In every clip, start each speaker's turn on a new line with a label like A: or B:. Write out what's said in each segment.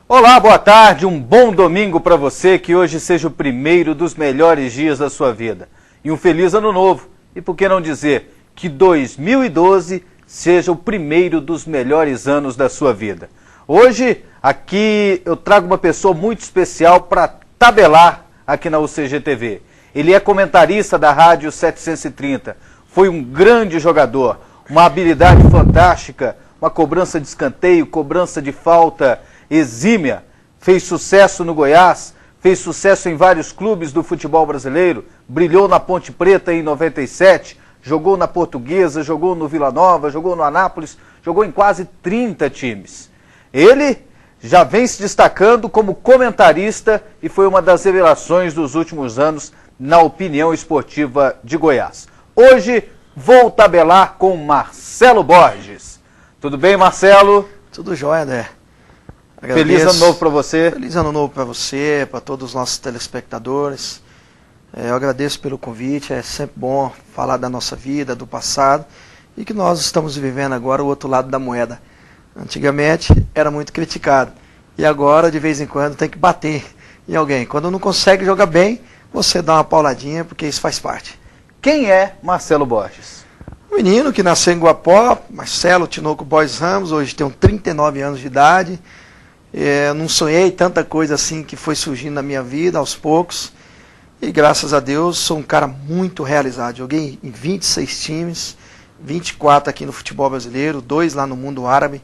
A: Olá, boa tarde, um bom domingo para você, que hoje seja o primeiro dos melhores dias da sua vida. E um feliz ano novo, e por que não dizer que 2012 seja o primeiro dos melhores anos da sua vida. Hoje, aqui eu trago uma pessoa muito especial para tabelar aqui na UCG TV. Ele é comentarista da Rádio 730, foi um grande jogador, uma habilidade fantástica, uma cobrança de escanteio, cobrança de falta exímia, fez sucesso no Goiás, fez sucesso em vários clubes do futebol brasileiro, brilhou na Ponte Preta em 97, jogou na Portuguesa, jogou no Vila Nova, jogou no Anápolis, jogou em quase 30 times. Ele já vem se destacando como comentarista e foi uma das revelações dos últimos anos na opinião esportiva de Goiás. Hoje vou tabelar com Marcelo Borges. Tudo bem, Marcelo?
B: Tudo jóia, André.
A: Agradeço. Feliz ano novo para você.
B: Feliz ano novo para você, para todos os nossos telespectadores. Eu agradeço pelo convite, é sempre bom falar da nossa vida, do passado, e que nós estamos vivendo agora o outro lado da moeda. Antigamente era muito criticado, e agora de vez em quando tem que bater em alguém. Quando não consegue jogar bem, você dá uma pauladinha, porque isso faz parte.
A: Quem é Marcelo Borges?
B: Um menino que nasceu em Guapó, Marcelo Tinoco Borges Ramos, hoje tenho 39 anos de idade. Não sonhei tanta coisa assim que foi surgindo na minha vida aos poucos, e graças a Deus sou um cara muito realizado. Joguei em 26 times, 24 aqui no futebol brasileiro, 2 lá no mundo árabe,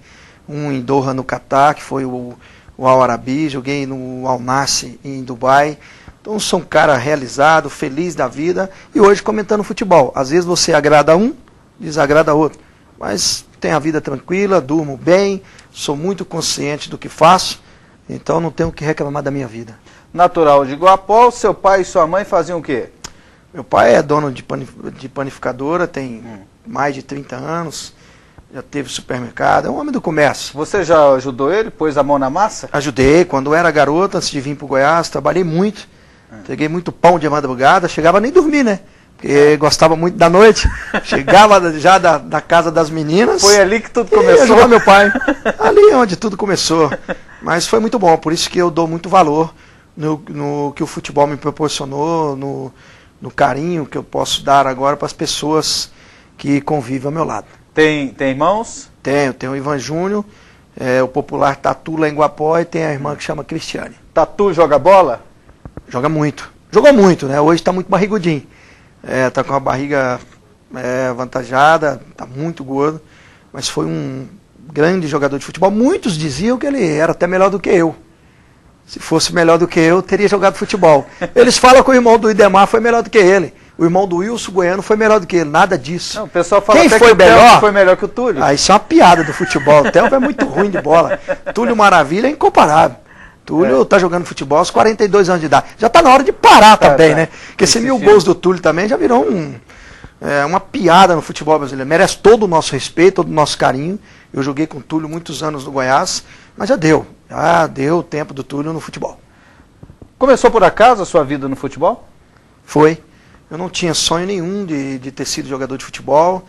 B: um em Doha no Catar, que foi o Al Arabi, joguei no Al Nassr em Dubai. Então sou um cara realizado, feliz da vida, e hoje comentando futebol. Às vezes você agrada um, desagrada outro, mas tenho a vida tranquila, durmo bem, sou muito consciente do que faço, então não tenho o que reclamar da minha vida.
A: Natural de Guapó, seu pai e sua mãe faziam o quê?
B: Meu pai é dono de panificadora, tem mais de 30 anos, já teve supermercado, é um homem do comércio.
A: Você já ajudou ele, pôs a mão na massa?
B: Ajudei, quando eu era garoto, antes de vir para o Goiás, trabalhei muito, peguei muito pão de madrugada, chegava nem dormir, né? Porque gostava muito da noite, chegava já da casa das meninas.
A: Foi ali que tudo começou?
B: Ajudava meu pai, ali é onde tudo começou. Mas foi muito bom, por isso que eu dou muito valor no que o futebol me proporcionou, no carinho que eu posso dar agora para as pessoas que convivem ao meu lado.
A: Tem irmãos?
B: Tenho o Ivan Júnior, o popular Tatu lá em Guapó, e tem a irmã que chama Cristiane.
A: Tatu joga bola?
B: Joga muito. Jogou muito, né? Hoje está muito barrigudinho. Tá com a barriga avantajada, tá muito gordo, mas foi um grande jogador de futebol. Muitos diziam que ele era até melhor do que eu. Se fosse melhor do que eu, teria jogado futebol. Eles falam que o irmão do Idemar foi melhor do que ele. O irmão do Wilson Goiano foi melhor do que ele. Nada disso.
A: Não, o pessoal fala
B: Quem
A: até
B: foi
A: que
B: melhor?
A: Foi melhor que o Túlio.
B: Isso é uma piada do futebol. O Theo é muito ruim de bola. Túlio Maravilha é incomparável. Túlio tá jogando futebol aos 42 anos de idade. Já tá na hora de parar também, né? Porque esse 1000 gols do Túlio também já virou uma piada no futebol brasileiro. Merece todo o nosso respeito, todo o nosso carinho. Eu joguei com o Túlio muitos anos no Goiás, mas já deu o tempo do Túlio no futebol.
A: Começou por acaso a sua vida no futebol?
B: Foi. Eu não tinha sonho nenhum de ter sido jogador de futebol.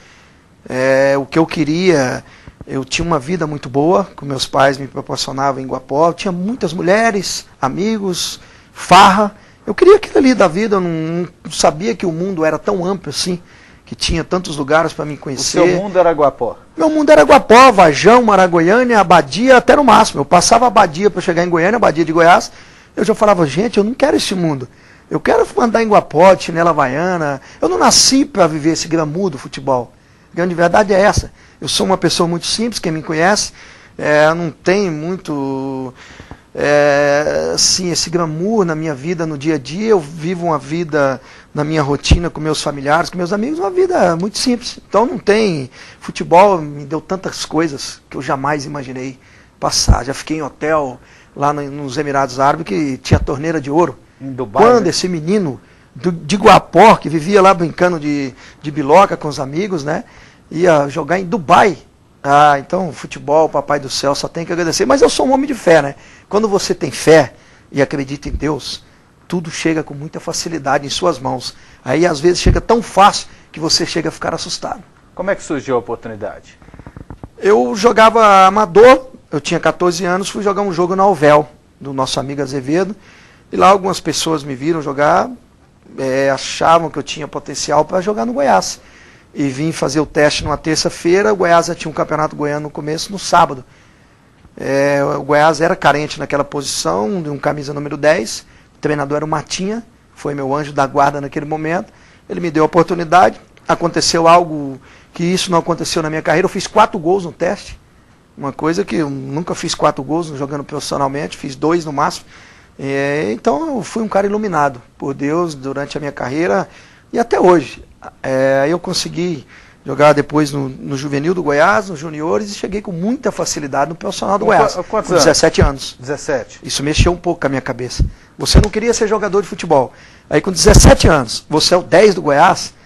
B: O que eu queria... Eu tinha uma vida muito boa, que meus pais me proporcionavam em Guapó. Eu tinha muitas mulheres, amigos, farra. Eu queria aquilo ali da vida, eu não sabia que o mundo era tão amplo assim, que tinha tantos lugares para me conhecer.
A: O seu mundo era Guapó?
B: Meu mundo era Guapó, Vajão, Maragoiânia, Abadia, até no máximo. Eu passava a Abadia para chegar em Goiânia, Abadia de Goiás. Eu já falava, gente, eu não quero esse mundo. Eu quero andar em Guapó, de chinela havaiana. Eu não nasci para viver esse glamour do futebol. A grande verdade é essa. Eu sou uma pessoa muito simples, quem me conhece, não tem muito assim, esse glamour na minha vida, no dia a dia. Eu vivo uma vida na minha rotina com meus familiares, com meus amigos, uma vida muito simples. Então não tem... Futebol me deu tantas coisas que eu jamais imaginei passar. Já fiquei em hotel lá nos Emirados Árabes que tinha torneira de ouro.
A: Em Dubai,
B: quando
A: né?
B: Esse menino de Guapó, que vivia lá brincando de biloca com os amigos, né? Ia jogar em Dubai. Então, futebol, papai do céu, só tem que agradecer. Mas eu sou um homem de fé, né? Quando você tem fé e acredita em Deus, tudo chega com muita facilidade em suas mãos. Aí, às vezes, chega tão fácil que você chega a ficar assustado.
A: Como é que surgiu a oportunidade?
B: Eu jogava amador, eu tinha 14 anos, fui jogar um jogo na Alvel, do nosso amigo Azevedo, e lá algumas pessoas me viram jogar, achavam que eu tinha potencial para jogar no Goiás. E vim fazer o teste numa terça-feira, o Goiás já tinha um campeonato goiano no começo, no sábado. O Goiás era carente naquela posição, de um camisa número 10, o treinador era o Matinha, foi meu anjo da guarda naquele momento, ele me deu a oportunidade, aconteceu algo que isso não aconteceu na minha carreira, eu fiz 4 gols no teste, uma coisa que eu nunca fiz 4 gols jogando profissionalmente, fiz 2 no máximo, então eu fui um cara iluminado por Deus durante a minha carreira e até hoje. Eu consegui jogar depois no juvenil do Goiás, nos juniores, e cheguei com muita facilidade no profissional do Goiás.
A: Quantos
B: com 17 anos.
A: 17.
B: Isso mexeu um pouco com a minha cabeça. Você não queria ser jogador de futebol. Aí com 17 anos, você é o 10 do Goiás.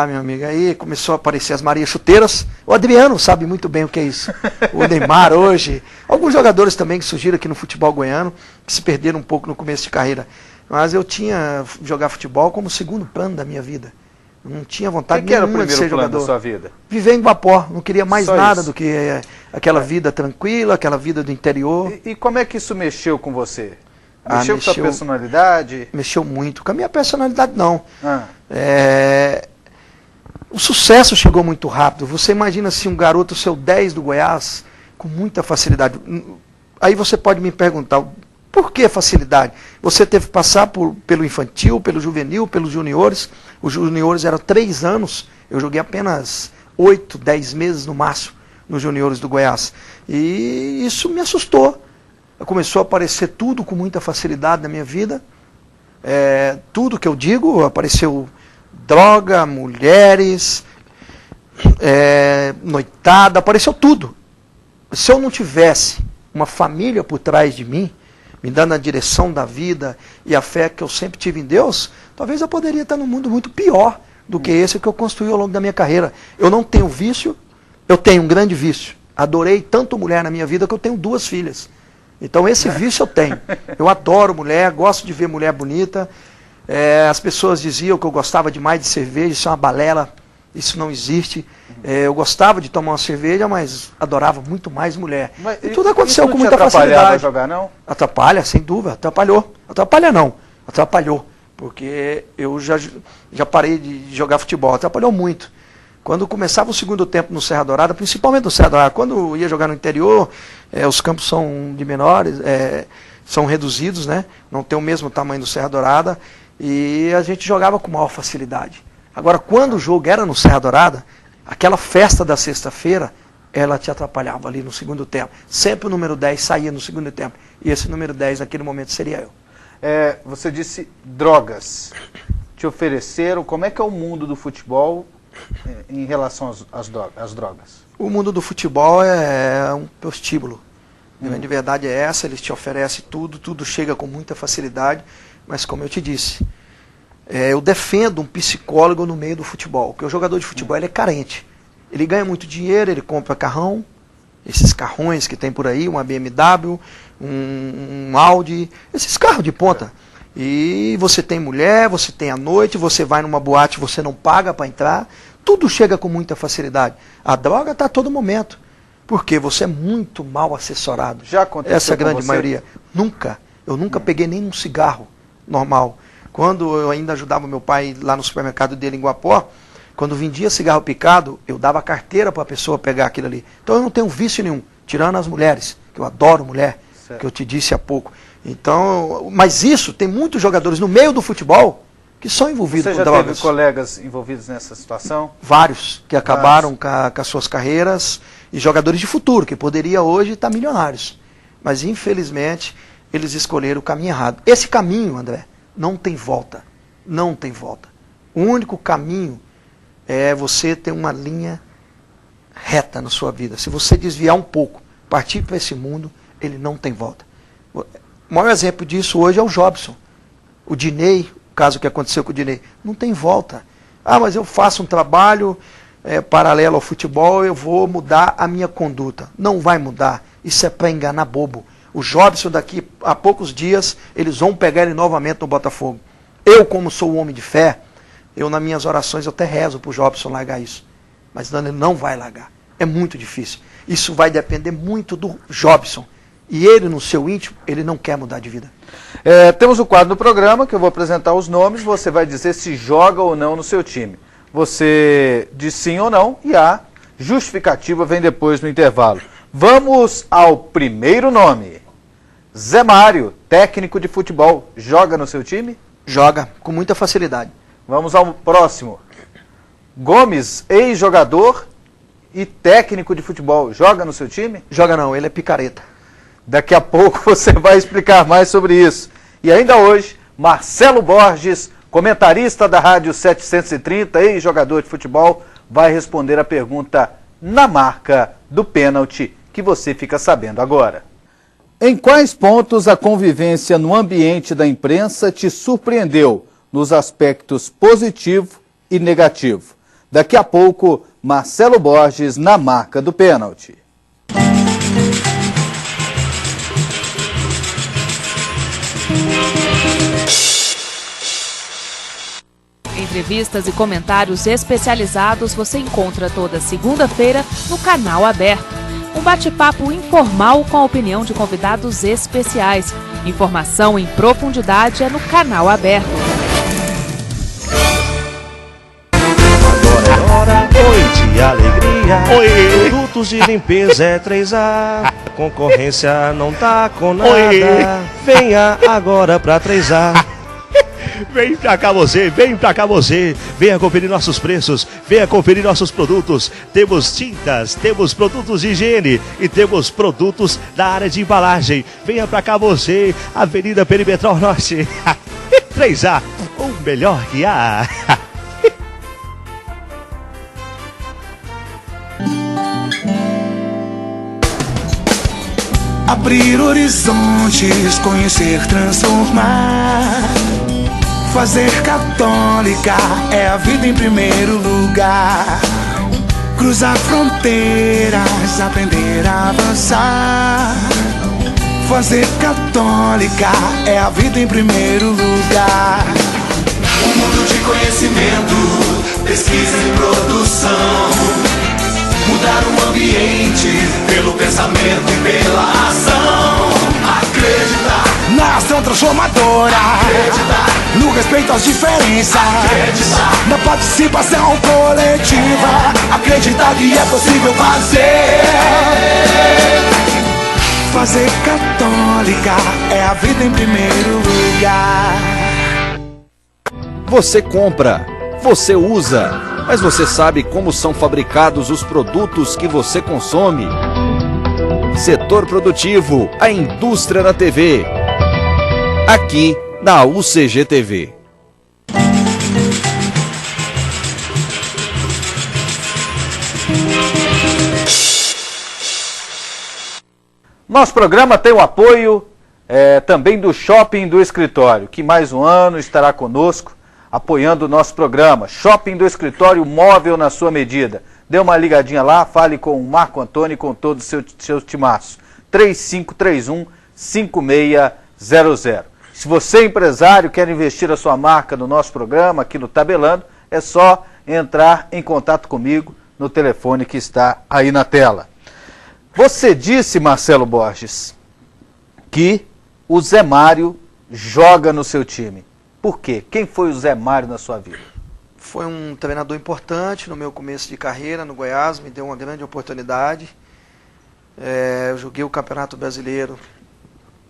B: Meu amigo, aí começou a aparecer as Maria Chuteiras. O Adriano sabe muito bem o que é isso. O Neymar hoje. Alguns jogadores também que surgiram aqui no futebol goiano, que se perderam um pouco no começo de carreira. Mas eu tinha jogar futebol como segundo plano da minha vida. Não tinha vontade nenhuma de ser jogador.
A: Da sua vida?
B: Viver em Guapó, não queria mais
A: Só
B: nada
A: isso.
B: do que aquela vida tranquila, aquela vida do interior.
A: E como é que isso mexeu com você? Mexeu com sua personalidade?
B: Mexeu muito. Com a minha personalidade, não.
A: Ah.
B: O sucesso chegou muito rápido. Você imagina assim, um garoto, seu 10 do Goiás, com muita facilidade. Aí você pode me perguntar, por que facilidade? Você teve que passar pelo infantil, pelo juvenil, pelos juniores. Os juniores eram 3 anos, eu joguei apenas 8, 10 meses no máximo nos juniores do Goiás. E isso me assustou. Começou a aparecer tudo com muita facilidade na minha vida. Tudo que eu digo, apareceu droga, mulheres, noitada, apareceu tudo. Se eu não tivesse uma família por trás de mim, me dando a direção da vida e a fé que eu sempre tive em Deus, talvez eu poderia estar num mundo muito pior do que esse que eu construí ao longo da minha carreira. Eu não tenho vício, eu tenho um grande vício. Adorei tanto mulher na minha vida que eu tenho 2 filhas. Então esse vício eu tenho. Eu adoro mulher, gosto de ver mulher bonita. As pessoas diziam que eu gostava demais de cerveja, isso é uma balela, isso não existe. Eu gostava de tomar uma cerveja, mas adorava muito mais mulher.
A: Mas
B: e tudo aconteceu com
A: muita
B: muita facilidade.
A: A jogar, não?
B: Atrapalha, sem dúvida, atrapalhou. Atrapalha não, atrapalhou. Porque eu já parei de jogar futebol, atrapalhou muito. Quando começava o segundo tempo no Serra Dourada, principalmente no Serra Dourada, quando ia jogar no interior, os campos são de menores, são reduzidos, né? Não tem o mesmo tamanho do Serra Dourada, e a gente jogava com maior facilidade. Agora, quando o jogo era no Serra Dourada, aquela festa da sexta-feira, ela te atrapalhava ali no segundo tempo. Sempre o número 10 saía no segundo tempo, e esse número 10 naquele momento seria eu.
A: Você disse drogas. Te ofereceram, como é que é o mundo do futebol em relação às drogas? O
B: mundo do futebol é um prostíbulo. A grande verdade é essa, eles te oferecem tudo, tudo chega com muita facilidade, mas como eu te disse, eu defendo um psicólogo no meio do futebol, porque o jogador de futebol ele é carente. Ele ganha muito dinheiro, ele compra carrão, esses carrões que tem por aí, uma BMW, um Audi, esses carros de ponta. E você tem mulher, você tem a noite, você vai numa boate, você não paga para entrar, tudo chega com muita facilidade. A droga está a todo momento, porque você é muito mal assessorado.
A: Já aconteceu
B: essa grande
A: com você?
B: maioria. Nunca. Eu nunca peguei nem um cigarro normal. Quando eu ainda ajudava meu pai lá no supermercado dele em Guapó, quando vendia cigarro picado, eu dava carteira para a pessoa pegar aquilo ali. Então eu não tenho vício nenhum, tirando as mulheres, que eu adoro mulher, certo, que eu te disse há pouco. Então, mas isso, tem muitos jogadores no meio do futebol que são envolvidos com drogas.
A: Você já teve colegas envolvidos nessa situação?
B: Vários, que acabaram com as suas carreiras, e jogadores de futuro, que poderia hoje estar milionários. Mas infelizmente, eles escolheram o caminho errado. Esse caminho, André, não tem volta. Não tem volta. O único caminho é você ter uma linha reta na sua vida. Se você desviar um pouco, partir para esse mundo, ele não tem volta. O maior exemplo disso hoje é o Jobson. O Dinei, o caso que aconteceu com o Dinei, não tem volta. Mas eu faço um trabalho paralelo ao futebol, eu vou mudar a minha conduta. Não vai mudar. Isso é para enganar bobo. O Jobson daqui a poucos dias, eles vão pegar ele novamente no Botafogo. Eu, como sou um homem de fé, eu nas minhas orações eu até rezo para o Jobson largar isso. mas Danilo não vai largar. É muito difícil. Isso vai depender muito do Jobson. E ele, no seu íntimo, ele não quer mudar de vida.
A: Temos o quadro do programa, que eu vou apresentar os nomes, você vai dizer se joga ou não no seu time. Você diz sim ou não, e a justificativa vem depois no intervalo. Vamos ao primeiro nome. Zé Mário, técnico de futebol, joga no seu time?
B: Joga, com muita facilidade.
A: Vamos ao próximo. Gomes, ex-jogador e técnico de futebol, joga no seu time?
B: Joga não, ele é picareta.
A: Daqui a pouco você vai explicar mais sobre isso. E ainda hoje, Marcelo Borges, comentarista da Rádio 730, ex-jogador de futebol, vai responder a pergunta na marca do pênalti, que você fica sabendo agora. Em quais pontos a convivência no ambiente da imprensa te surpreendeu nos aspectos positivo e negativo? Daqui a pouco, Marcelo Borges na marca do pênalti.
C: Entrevistas e comentários especializados você encontra toda segunda-feira no Canal Aberto. Um bate-papo informal com a opinião de convidados especiais. Informação em profundidade é no Canal Aberto.
D: Agora é hora, oi de alegria. Oi. Produtos de limpeza é 3A. Concorrência não tá com nada. Oi. Venha agora pra 3A. Vem pra cá você, venha conferir nossos preços, venha conferir nossos produtos. Temos tintas, temos produtos de higiene e temos produtos da área de embalagem. Venha pra cá você, Avenida Perimetral Norte. 3A, o melhor que há.
E: Abrir horizontes, conhecer, transformar. Fazer católica é a vida em primeiro lugar. Cruzar fronteiras, aprender a avançar. Fazer católica é a vida em primeiro lugar. Um mundo de conhecimento, pesquisa e produção. Mudar o ambiente pelo pensamento e pela ação. Acreditar na ação transformadora. Acreditar no respeito às diferenças. Acreditar na participação coletiva. Acreditar que é possível fazer. Fazer católica é a vida em primeiro lugar.
F: Você compra, você usa, mas você sabe como são fabricados os produtos que você consome? Setor produtivo, a indústria da TV. Aqui na UCG TV.
A: Nosso programa tem o apoio também do Shopping do Escritório, que mais um ano estará conosco, apoiando o nosso programa. Shopping do Escritório, móvel na sua medida. Dê uma ligadinha lá, fale com o Marco Antônio e com todo o seu timaço. 3531-5600. Se você é empresário, quer investir a sua marca no nosso programa, aqui no Tabelando, é só entrar em contato comigo no telefone que está aí na tela. Você disse, Marcelo Borges, que o Zé Mário joga no seu time. Por quê? Quem foi o Zé Mário na sua vida?
B: Foi um treinador importante no meu começo de carreira no Goiás, me deu uma grande oportunidade. Eu joguei o Campeonato Brasileiro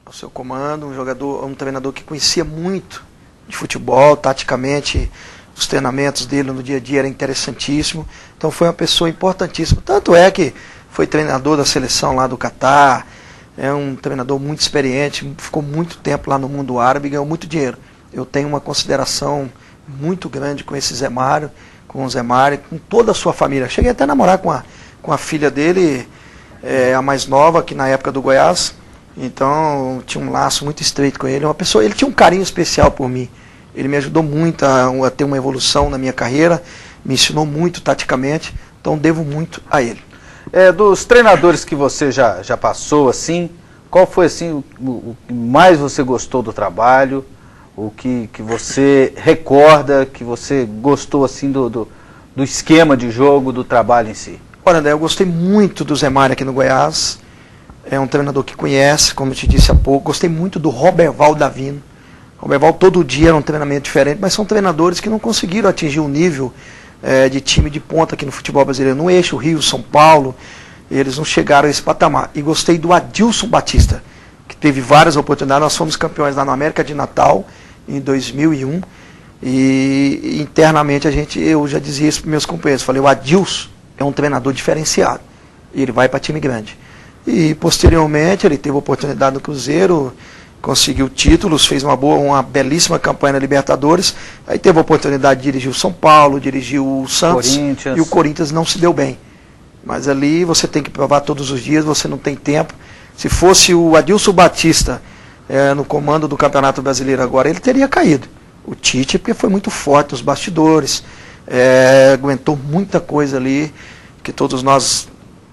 B: ao seu comando, um treinador que conhecia muito de futebol, taticamente, os treinamentos dele no dia a dia eram interessantíssimos. Então foi uma pessoa importantíssima. Tanto é que foi treinador da seleção lá do Catar, é um treinador muito experiente, ficou muito tempo lá no mundo árabe e ganhou muito dinheiro. Eu tenho uma consideração muito grande com esse Zé Mário, com o Zé Mário, com toda a sua família. Cheguei até a namorar com a filha dele, a mais nova, que na época do Goiás. Então tinha um laço muito estreito com ele. Ele tinha um carinho especial por mim. Ele me ajudou muito a ter uma evolução na minha carreira, me ensinou muito taticamente, então devo muito a ele.
A: Dos treinadores que você já passou, assim, qual foi assim, o que mais você gostou do trabalho? O que você recorda, que você gostou assim do do esquema de jogo, do trabalho em si?
B: Olha, André, eu gostei muito do Zé Mário aqui no Goiás. É um treinador que conhece, como eu te disse há pouco. Gostei muito do Roberval Davino. Roberval todo dia era um treinamento diferente, mas são treinadores que não conseguiram atingir o nível de time de ponta aqui no futebol brasileiro. No eixo Rio, São Paulo, eles não chegaram a esse patamar. E gostei do Adilson Batista, que teve várias oportunidades. Nós fomos campeões lá no América de Natal, em 2001. E internamente eu já dizia isso para meus companheiros. Falei, o Adilson é um treinador diferenciado. E ele vai para time grande. E posteriormente ele teve oportunidade no Cruzeiro, conseguiu títulos, fez uma belíssima campanha na Libertadores. Aí teve a oportunidade de dirigir o São Paulo, dirigiu o Santos. E o Corinthians não se deu bem. Mas ali você tem que provar todos os dias, você não tem tempo. Se fosse o Adilson Batista no comando do Campeonato Brasileiro agora, ele teria caído. O Tite, porque foi muito forte os bastidores, aguentou muita coisa ali, que todos nós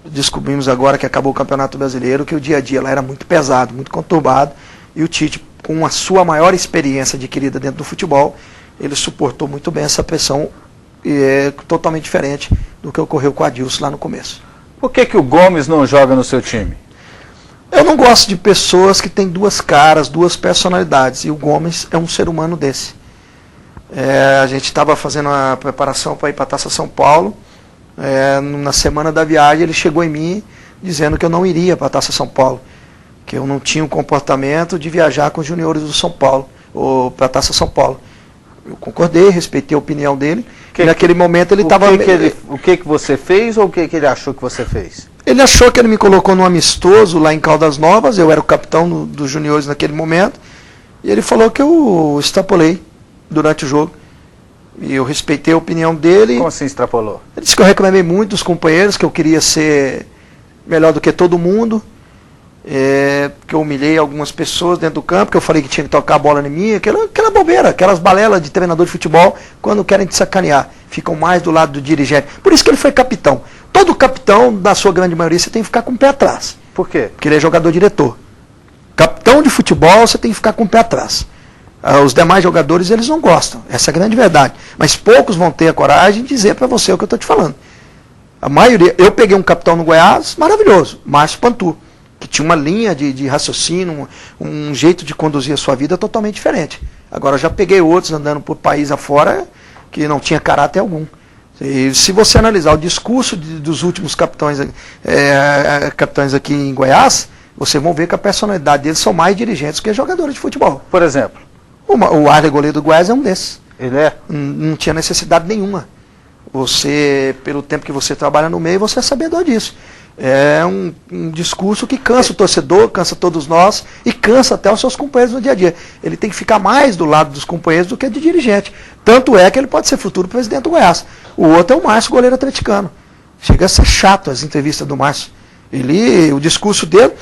B: descobrimos agora que acabou o Campeonato Brasileiro, que o dia a dia lá era muito pesado, muito conturbado, e o Tite, com a sua maior experiência adquirida dentro do futebol, ele suportou muito bem essa pressão, totalmente diferente do que ocorreu com o Adilson lá no começo.
A: Por que o Gomes não joga no seu time?
B: Eu não gosto de pessoas que têm duas caras, duas personalidades, e o Gomes é um ser humano desse. A gente estava fazendo a preparação para ir para a Taça São Paulo. Na semana da viagem ele chegou em mim dizendo que eu não iria para a Taça São Paulo, que eu não tinha o comportamento de viajar com os juniores do São Paulo, ou para a Taça São Paulo. Eu concordei, respeitei a opinião dele, e naquele momento ele estava...
A: O que você fez ou o que ele achou que você fez?
B: Ele achou que ele me colocou num amistoso lá em Caldas Novas, eu era o capitão dos juniores naquele momento, e ele falou que eu extrapolei durante o jogo. E eu respeitei a opinião dele.
A: Como assim extrapolou?
B: Ele disse que eu reclamei muito dos companheiros, que eu queria ser melhor do que todo mundo, que eu humilhei algumas pessoas dentro do campo, que eu falei que tinha que tocar a bola em mim, aquela bobeira, aquelas balelas de treinador de futebol, quando querem te sacanear, ficam mais do lado do dirigente. Por isso que ele foi capitão. Todo capitão, da sua grande maioria, você tem que ficar com o pé atrás.
A: Por quê?
B: Porque ele é jogador-diretor. Capitão de futebol, você tem que ficar com o pé atrás. Os demais jogadores, eles não gostam. Essa é a grande verdade. Mas poucos vão ter a coragem de dizer para você o que eu estou te falando. A maioria... Eu peguei um capitão no Goiás maravilhoso, Márcio Pantu, que tinha uma linha de raciocínio, um jeito de conduzir a sua vida totalmente diferente. Agora, já peguei outros andando por país afora que não tinha caráter algum. E se você analisar o discurso dos últimos capitães aqui em Goiás, vocês vão ver que a personalidade deles são mais dirigentes que jogadores de futebol.
A: Por exemplo?
B: O Arley, goleiro do Goiás, é um desses.
A: Ele é?
B: Não tinha necessidade nenhuma. Você, pelo tempo que você trabalha no meio, você é sabedor disso. É um discurso que cansa o torcedor, cansa todos nós e cansa até os seus companheiros no dia a dia. Ele tem que ficar mais do lado dos companheiros do que de dirigente. Tanto é que ele pode ser futuro presidente do Goiás. O outro é o Márcio, goleiro atleticano. Chega a ser chato as entrevistas do Márcio. O discurso dele,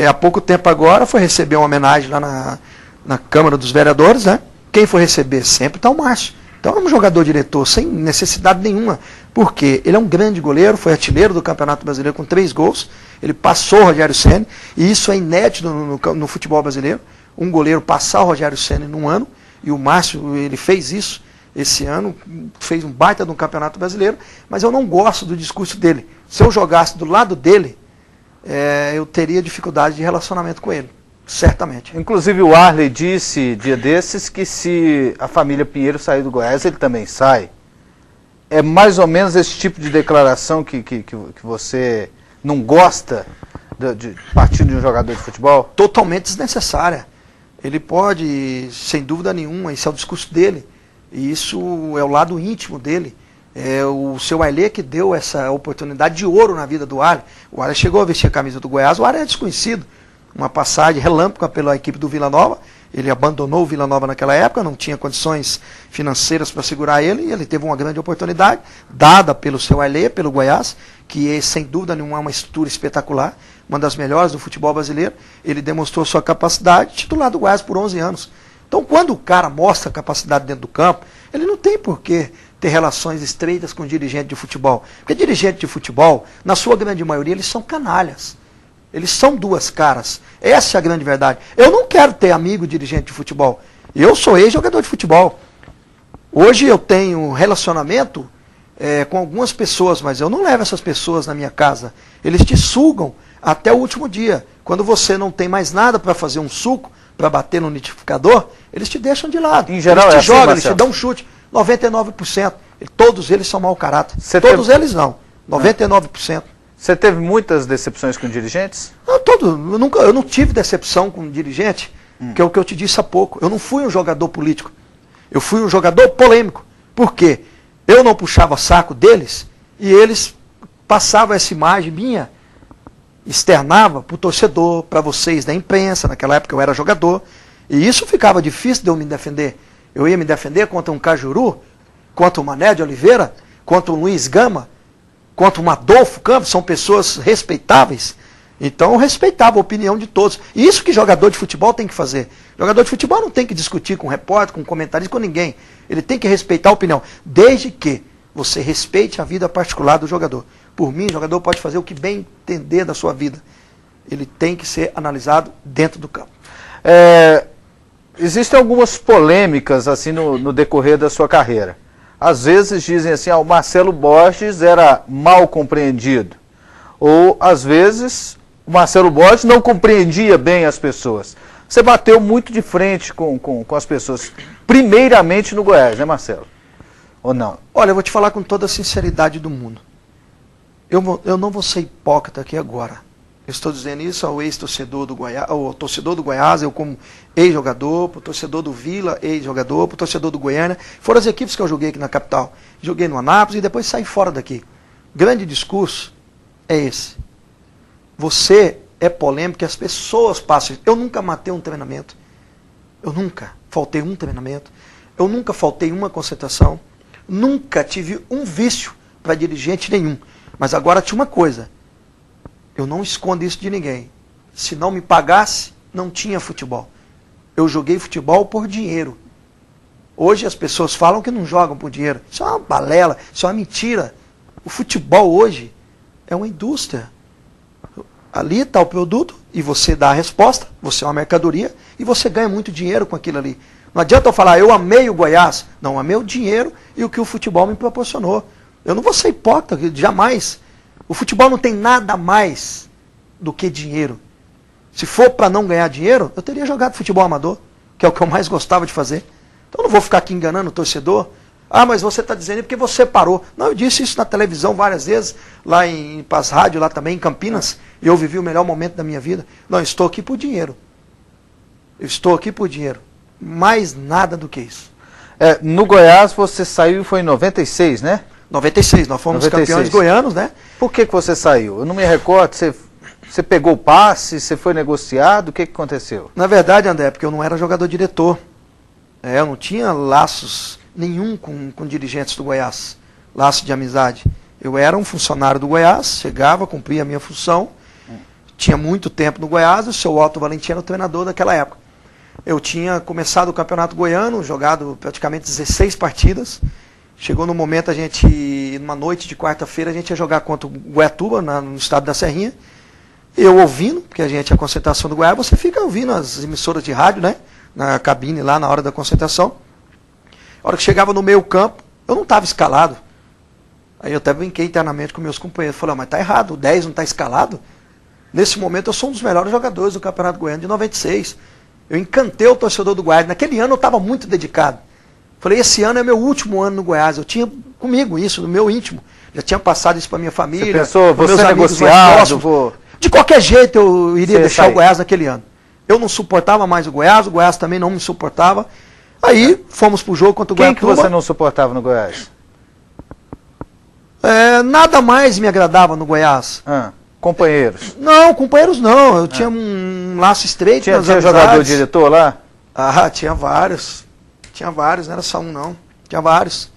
B: há pouco tempo agora, foi receber uma homenagem lá na Câmara dos Vereadores, né? Quem for receber sempre está o Márcio. Então é um jogador-diretor sem necessidade nenhuma, porque ele é um grande goleiro, foi artilheiro do Campeonato Brasileiro com 3 gols, ele passou o Rogério Ceni, e isso é inédito no futebol brasileiro, um goleiro passar o Rogério Ceni num ano, e o Márcio, ele fez isso esse ano, fez um baita no Campeonato Brasileiro, mas eu não gosto do discurso dele. Se eu jogasse do lado dele, eu teria dificuldade de relacionamento com ele. Certamente.
A: Inclusive o Arley disse, dia desses, que se a família Pinheiro sair do Goiás, ele também sai. É mais ou menos esse tipo de declaração que você não gosta de partir de um jogador de futebol?
B: Totalmente desnecessária. Ele pode, sem dúvida nenhuma, esse é o discurso dele. E isso é o lado íntimo dele. É o seu Ailê que deu essa oportunidade de ouro na vida do Arley. O Arley chegou a vestir a camisa do Goiás, o Arley é desconhecido. Uma passagem relâmpago pela equipe do Vila Nova. Ele abandonou o Vila Nova naquela época, não tinha condições financeiras para segurar ele, e ele teve uma grande oportunidade, dada pelo seu Ailê, pelo Goiás, que é, sem dúvida nenhuma, uma estrutura espetacular, uma das melhores do futebol brasileiro. Ele demonstrou sua capacidade, titular do Goiás por 11 anos. Então, quando o cara mostra capacidade dentro do campo, ele não tem por que ter relações estreitas com dirigente de futebol. Porque dirigente de futebol, na sua grande maioria, eles são canalhas. Eles são duas caras. Essa é a grande verdade. Eu não quero ter amigo dirigente de futebol. Eu sou ex-jogador de futebol. Hoje eu tenho relacionamento com algumas pessoas, mas eu não levo essas pessoas na minha casa. Eles te sugam até o último dia. Quando você não tem mais nada para fazer um suco, para bater no liquidificador, eles te deixam de lado.
A: Em geral,
B: eles te jogam,
A: assim,
B: eles te dão um chute. 99%. Todos eles são mau caráter. Todos eles não. 99%.
A: Você teve muitas decepções com dirigentes?
B: Eu não tive decepção com dirigente, que é o que eu te disse há pouco. Eu não fui um jogador político. Eu fui um jogador polêmico. Por quê? Eu não puxava saco deles e eles passavam essa imagem minha, externava para o torcedor, para vocês da imprensa. Naquela época eu era jogador. E isso ficava difícil de eu me defender. Eu ia me defender contra um Cajuru, contra o Mané de Oliveira, contra o Luiz Gama, contra o Adolfo Campos. São pessoas respeitáveis. Então eu respeitava a opinião de todos. E isso que jogador de futebol tem que fazer. Jogador de futebol não tem que discutir com repórter, com comentarista, com ninguém. Ele tem que respeitar a opinião. Desde que você respeite a vida particular do jogador. Por mim, o jogador pode fazer o que bem entender da sua vida. Ele tem que ser analisado dentro do campo.
A: Existem algumas polêmicas assim no decorrer da sua carreira. Às vezes dizem assim, o Marcelo Borges era mal compreendido. Ou, às vezes, o Marcelo Borges não compreendia bem as pessoas. Você bateu muito de frente com as pessoas, primeiramente no Goiás, né, Marcelo? Ou não?
B: Olha, eu vou te falar com toda a sinceridade do mundo. Eu não vou ser hipócrita aqui agora. Eu estou dizendo isso ao ex-torcedor do Goiás, ao torcedor do Goiás, eu como ex-jogador, para o torcedor do Vila, ex-jogador, para o torcedor do Goiânia. Foram as equipes que eu joguei aqui na capital. Joguei no Anápolis e depois saí fora daqui. Grande discurso é esse. Você é polêmico e as pessoas passam. Eu nunca matei um treinamento. Eu nunca faltei um treinamento. Eu nunca faltei uma concentração. Nunca tive um vício para dirigente nenhum. Mas agora tinha uma coisa. Eu não escondo isso de ninguém. Se não me pagasse, não tinha futebol. Eu joguei futebol por dinheiro. Hoje as pessoas falam que não jogam por dinheiro. Isso é uma balela, isso é uma mentira. O futebol hoje é uma indústria. Ali está o produto e você dá a resposta, você é uma mercadoria e você ganha muito dinheiro com aquilo ali. Não adianta eu falar, eu amei o Goiás. Não, amei o dinheiro e o que o futebol me proporcionou. Eu não vou ser hipócrita, jamais. O futebol não tem nada mais do que dinheiro. Se for para não ganhar dinheiro, eu teria jogado futebol amador, que é o que eu mais gostava de fazer. Então eu não vou ficar aqui enganando o torcedor. Ah, mas você está dizendo porque você parou. Não, eu disse isso na televisão várias vezes, lá em Paz Rádio, lá também em Campinas, e eu vivi o melhor momento da minha vida. Não, eu estou aqui por dinheiro. Eu estou aqui por dinheiro. Mais nada do que isso.
A: No Goiás você saiu, foi em 96, né?
B: 96, nós fomos
A: 96.
B: campeões goianos, né?
A: Por que você saiu? Eu não me recordo, você pegou o passe, você foi negociado, o que aconteceu?
B: Na verdade, André, porque eu não era jogador-diretor. Eu não tinha laços nenhum com dirigentes do Goiás, laço de amizade. Eu era um funcionário do Goiás, chegava, cumpria a minha função, tinha muito tempo no Goiás, o seu Otto Valentim era o treinador daquela época. Eu tinha começado o Campeonato Goiano, jogado praticamente 16 partidas. Chegou no momento, numa noite de quarta-feira, a gente ia jogar contra o Goiatuba, no estado da Serrinha. Eu ouvindo, porque a concentração do Goiás, você fica ouvindo as emissoras de rádio, né? Na cabine lá, na hora da concentração. A hora que chegava no meio campo, eu não estava escalado. Aí eu até brinquei internamente com meus companheiros. Falei, mas tá errado, o 10 não está escalado? Nesse momento eu sou um dos melhores jogadores do Campeonato Goiano de 96. Eu encantei o torcedor do Goiás. Naquele ano eu estava muito dedicado. Falei, esse ano é meu último ano no Goiás. Eu tinha comigo isso, no meu íntimo. Já tinha passado isso para minha família.
A: Você pensou,
B: para
A: você
B: meus amigos
A: negociado?
B: De qualquer jeito eu iria deixar o Goiás naquele ano. Eu não suportava mais o Goiás também não me suportava. Aí fomos pro jogo contra o Goiatuba.
A: Quem que você não suportava no Goiás?
B: Nada mais me agradava no Goiás.
A: Companheiros?
B: Não, companheiros não. Eu tinha um laço estreito.
A: Tinha jogador-diretor lá?
B: Tinha vários. Tinha vários, não era só um não. Tinha vários.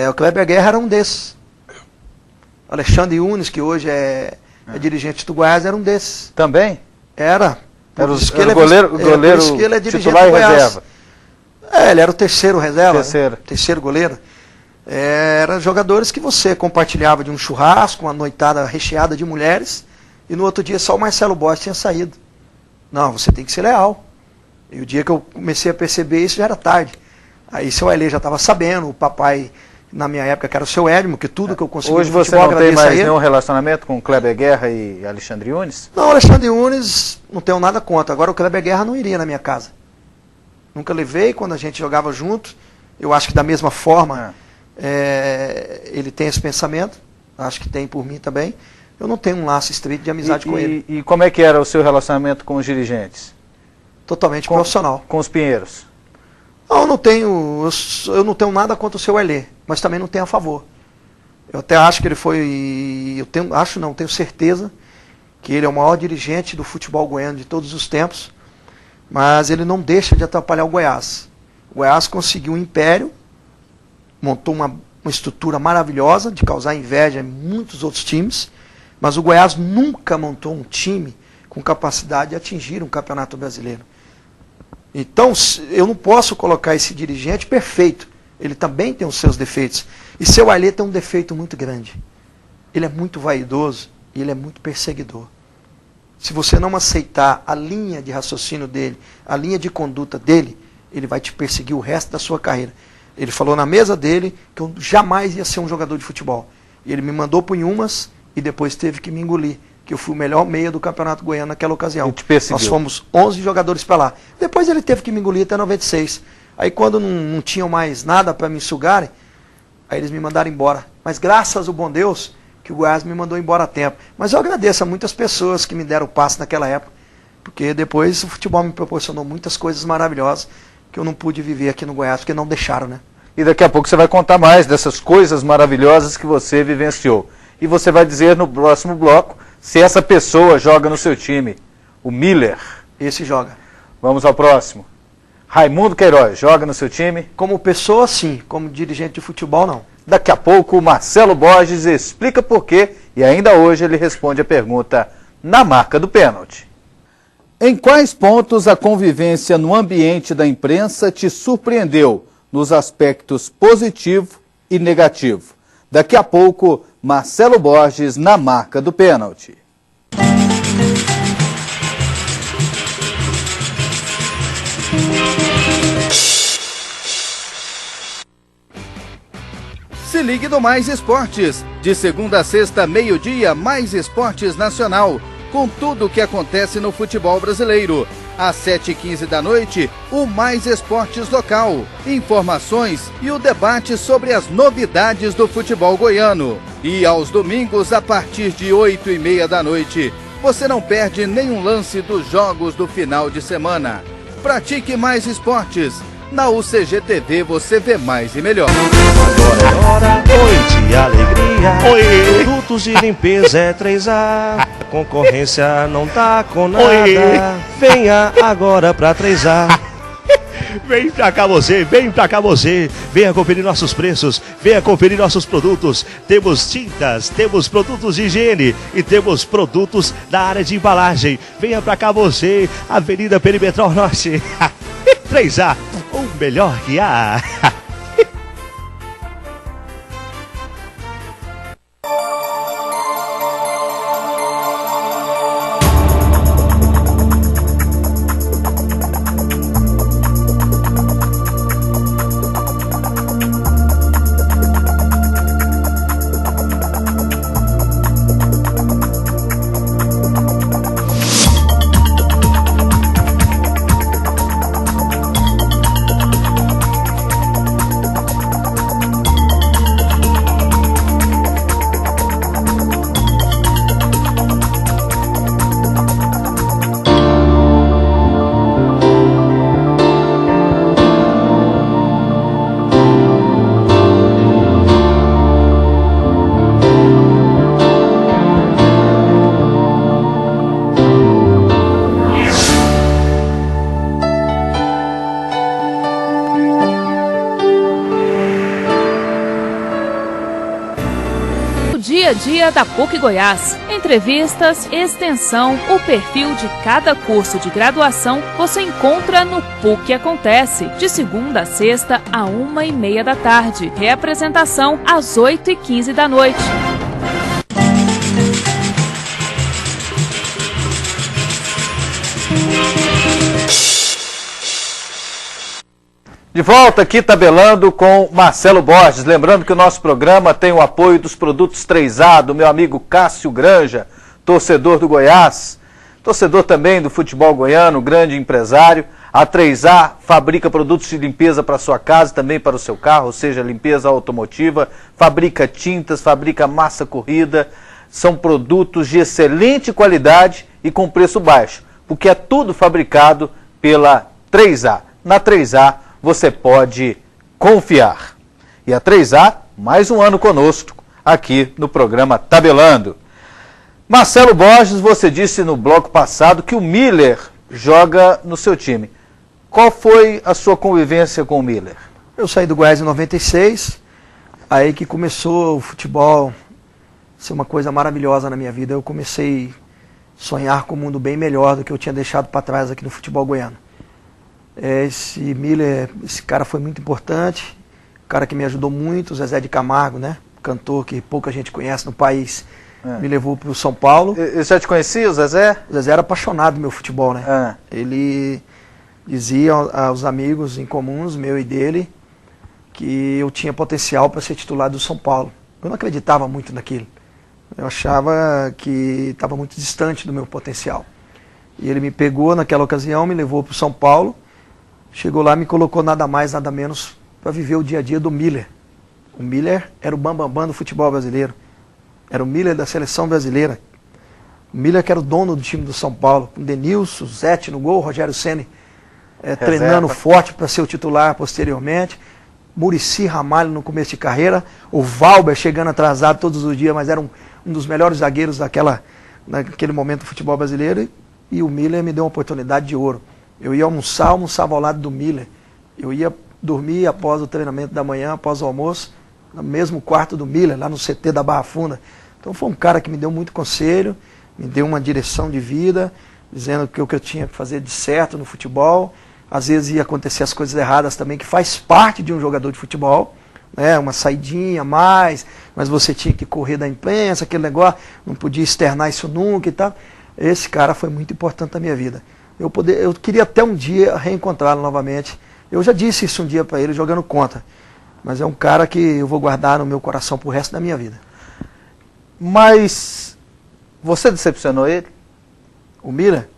B: O Kleber Guerra era um desses. Alexandre Yunes, que hoje é dirigente do Goiás, era um desses.
A: Também?
B: Era.
A: Era o goleiro titular e reserva.
B: Ele era o terceiro reserva.
A: Terceiro
B: goleiro. Eram jogadores que você compartilhava de um churrasco, uma noitada recheada de mulheres, e no outro dia só o Marcelo Borges tinha saído. Não, você tem que ser leal. E o dia que eu comecei a perceber isso já era tarde. Aí seu Ailê já estava sabendo, o papai na minha época, que era o seu Edmo, que tudo que eu consegui
A: Hoje
B: no
A: você
B: futebol,
A: não tem
B: agradeço a
A: mais
B: ele.
A: nenhum relacionamento com Kleber Guerra e Alexandre Yunes?
B: Não, Alexandre Yunes, não tenho nada contra. Agora o Kleber Guerra não iria na minha casa. Nunca levei, quando a gente jogava junto. Eu acho que da mesma forma ele tem esse pensamento. Acho que tem por mim também. Eu não tenho um laço estreito de amizade com ele.
A: E como é que era o seu relacionamento com os dirigentes?
B: Totalmente profissional.
A: Com os Pinheiros?
B: Não, eu não tenho nada contra o seu Elê, mas também não tenho a favor. Eu até acho que ele foi, tenho certeza que ele é o maior dirigente do futebol goiano de todos os tempos, mas ele não deixa de atrapalhar o Goiás. O Goiás conseguiu um império, montou uma estrutura maravilhosa de causar inveja em muitos outros times, mas o Goiás nunca montou um time com capacidade de atingir um campeonato brasileiro. Então, eu não posso colocar esse dirigente perfeito. Ele também tem os seus defeitos. E seu Ailê tem um defeito muito grande. Ele é muito vaidoso e ele é muito perseguidor. Se você não aceitar a linha de raciocínio dele, a linha de conduta dele, ele vai te perseguir o resto da sua carreira. Ele falou na mesa dele que eu jamais ia ser um jogador de futebol. E ele me mandou para o Inhumas e depois teve que me engolir, que eu fui o melhor meia do Campeonato Goiano naquela ocasião.
A: E te perseguiu.
B: Nós fomos 11 jogadores para lá. Depois ele teve que me engolir até 96. Aí quando não tinham mais nada para me sugarem, aí eles me mandaram embora. Mas graças ao bom Deus que o Goiás me mandou embora a tempo. Mas eu agradeço a muitas pessoas que me deram o passe naquela época, porque depois o futebol me proporcionou muitas coisas maravilhosas que eu não pude viver aqui no Goiás, porque não deixaram, né?
A: E daqui a pouco você vai contar mais dessas coisas maravilhosas que você vivenciou. E você vai dizer no próximo bloco se essa pessoa joga no seu time. O Miller.
B: Esse joga.
A: Vamos ao próximo. Raimundo Queiroz, joga no seu time?
B: Como pessoa, sim. Como dirigente de futebol, não.
A: Daqui a pouco o Marcelo Borges explica por quê e ainda hoje ele responde a pergunta na marca do pênalti. Em quais pontos a convivência no ambiente da imprensa te surpreendeu nos aspectos positivo e negativo? Daqui a pouco, Marcelo Borges na marca do pênalti. Se ligue no Mais Esportes. De segunda a sexta, meio-dia, Mais Esportes Nacional. Com tudo o que acontece no futebol brasileiro. Às 7h15 da noite, o Mais Esportes Local. Informações e o debate sobre as novidades do futebol goiano. E aos domingos, a partir de 8h30 da noite, você não perde nenhum lance dos jogos do final de semana. Pratique Mais Esportes. Na UCG TV você vê mais e melhor.
D: Agora é hora, oi de alegria. Oi. Produtos de limpeza é 3A. Concorrência não tá com nada. Oi. Venha agora pra 3A. Vem pra cá você, venha conferir nossos preços, venha conferir nossos produtos. Temos tintas, temos produtos de higiene e temos produtos da área de embalagem. Venha pra cá você, Avenida Perimetral Norte. 3A, o melhor que há.
C: Dia da PUC Goiás. Entrevistas, extensão, o perfil de cada curso de graduação você encontra no PUC Acontece, de segunda a sexta, à 1h30 da tarde. Reapresentação às 8h15 da noite.
A: De volta aqui tabelando com Marcelo Borges. Lembrando que o nosso programa tem o apoio dos produtos 3A, do meu amigo Cássio Granja, torcedor do Goiás, torcedor também do futebol goiano, grande empresário. A 3A fabrica produtos de limpeza para sua casa, também para o seu carro, ou seja, limpeza automotiva, fabrica tintas, fabrica massa corrida. São produtos de excelente qualidade e com preço baixo, porque é tudo fabricado pela 3A. Na 3A você pode confiar. E a 3A, mais um ano conosco, aqui no programa Tabelando. Marcelo Borges, você disse no bloco passado que o Miller joga no seu time. Qual foi a sua convivência com o Miller?
B: Eu saí do Goiás em 96, aí que começou o futebol ser uma coisa maravilhosa na minha vida. Eu comecei a sonhar com um mundo bem melhor do que eu tinha deixado para trás aqui no futebol goiano. Esse Miller, esse cara foi muito importante, um cara que me ajudou muito, Zezé de Camargo, né? Cantor que pouca gente conhece no país, me levou para o São Paulo.
A: Eu já te conhecia, o Zezé?
B: O Zezé era apaixonado do meu futebol, né? Ele dizia aos amigos em comuns, meu e dele, que eu tinha potencial para ser titular do São Paulo. Eu não acreditava muito naquilo. Eu achava que estava muito distante do meu potencial. E ele me pegou naquela ocasião, me levou para o São Paulo. Chegou lá, me colocou nada mais, nada menos para viver o dia a dia do Miller. O Miller era o bambambam do futebol brasileiro. Era o Miller da seleção brasileira. O Miller que era o dono do time do São Paulo. Com Denilson, Zete no gol, Rogério Ceni treinando forte para ser o titular posteriormente. Muricy Ramalho no começo de carreira. O Valber chegando atrasado todos os dias, mas era um dos melhores zagueiros naquele momento do futebol brasileiro. E o Miller me deu uma oportunidade de ouro. Eu ia almoçava ao lado do Miller. Eu ia dormir após o treinamento da manhã, após o almoço, no mesmo quarto do Miller, lá no CT da Barra Funda. Então foi um cara que me deu muito conselho, me deu uma direção de vida, dizendo que o que eu tinha que fazer de certo no futebol. Às vezes ia acontecer as coisas erradas também, que faz parte de um jogador de futebol, né? Uma saidinha a mais, mas você tinha que correr da imprensa, aquele negócio, não podia externar isso nunca e tal. Esse cara foi muito importante na minha vida. Eu queria até um dia reencontrá-lo novamente. Eu já disse isso um dia para ele, jogando contra. Mas é um cara que eu vou guardar no meu coração pro resto da minha vida.
A: Mas você decepcionou ele?
B: O Miller?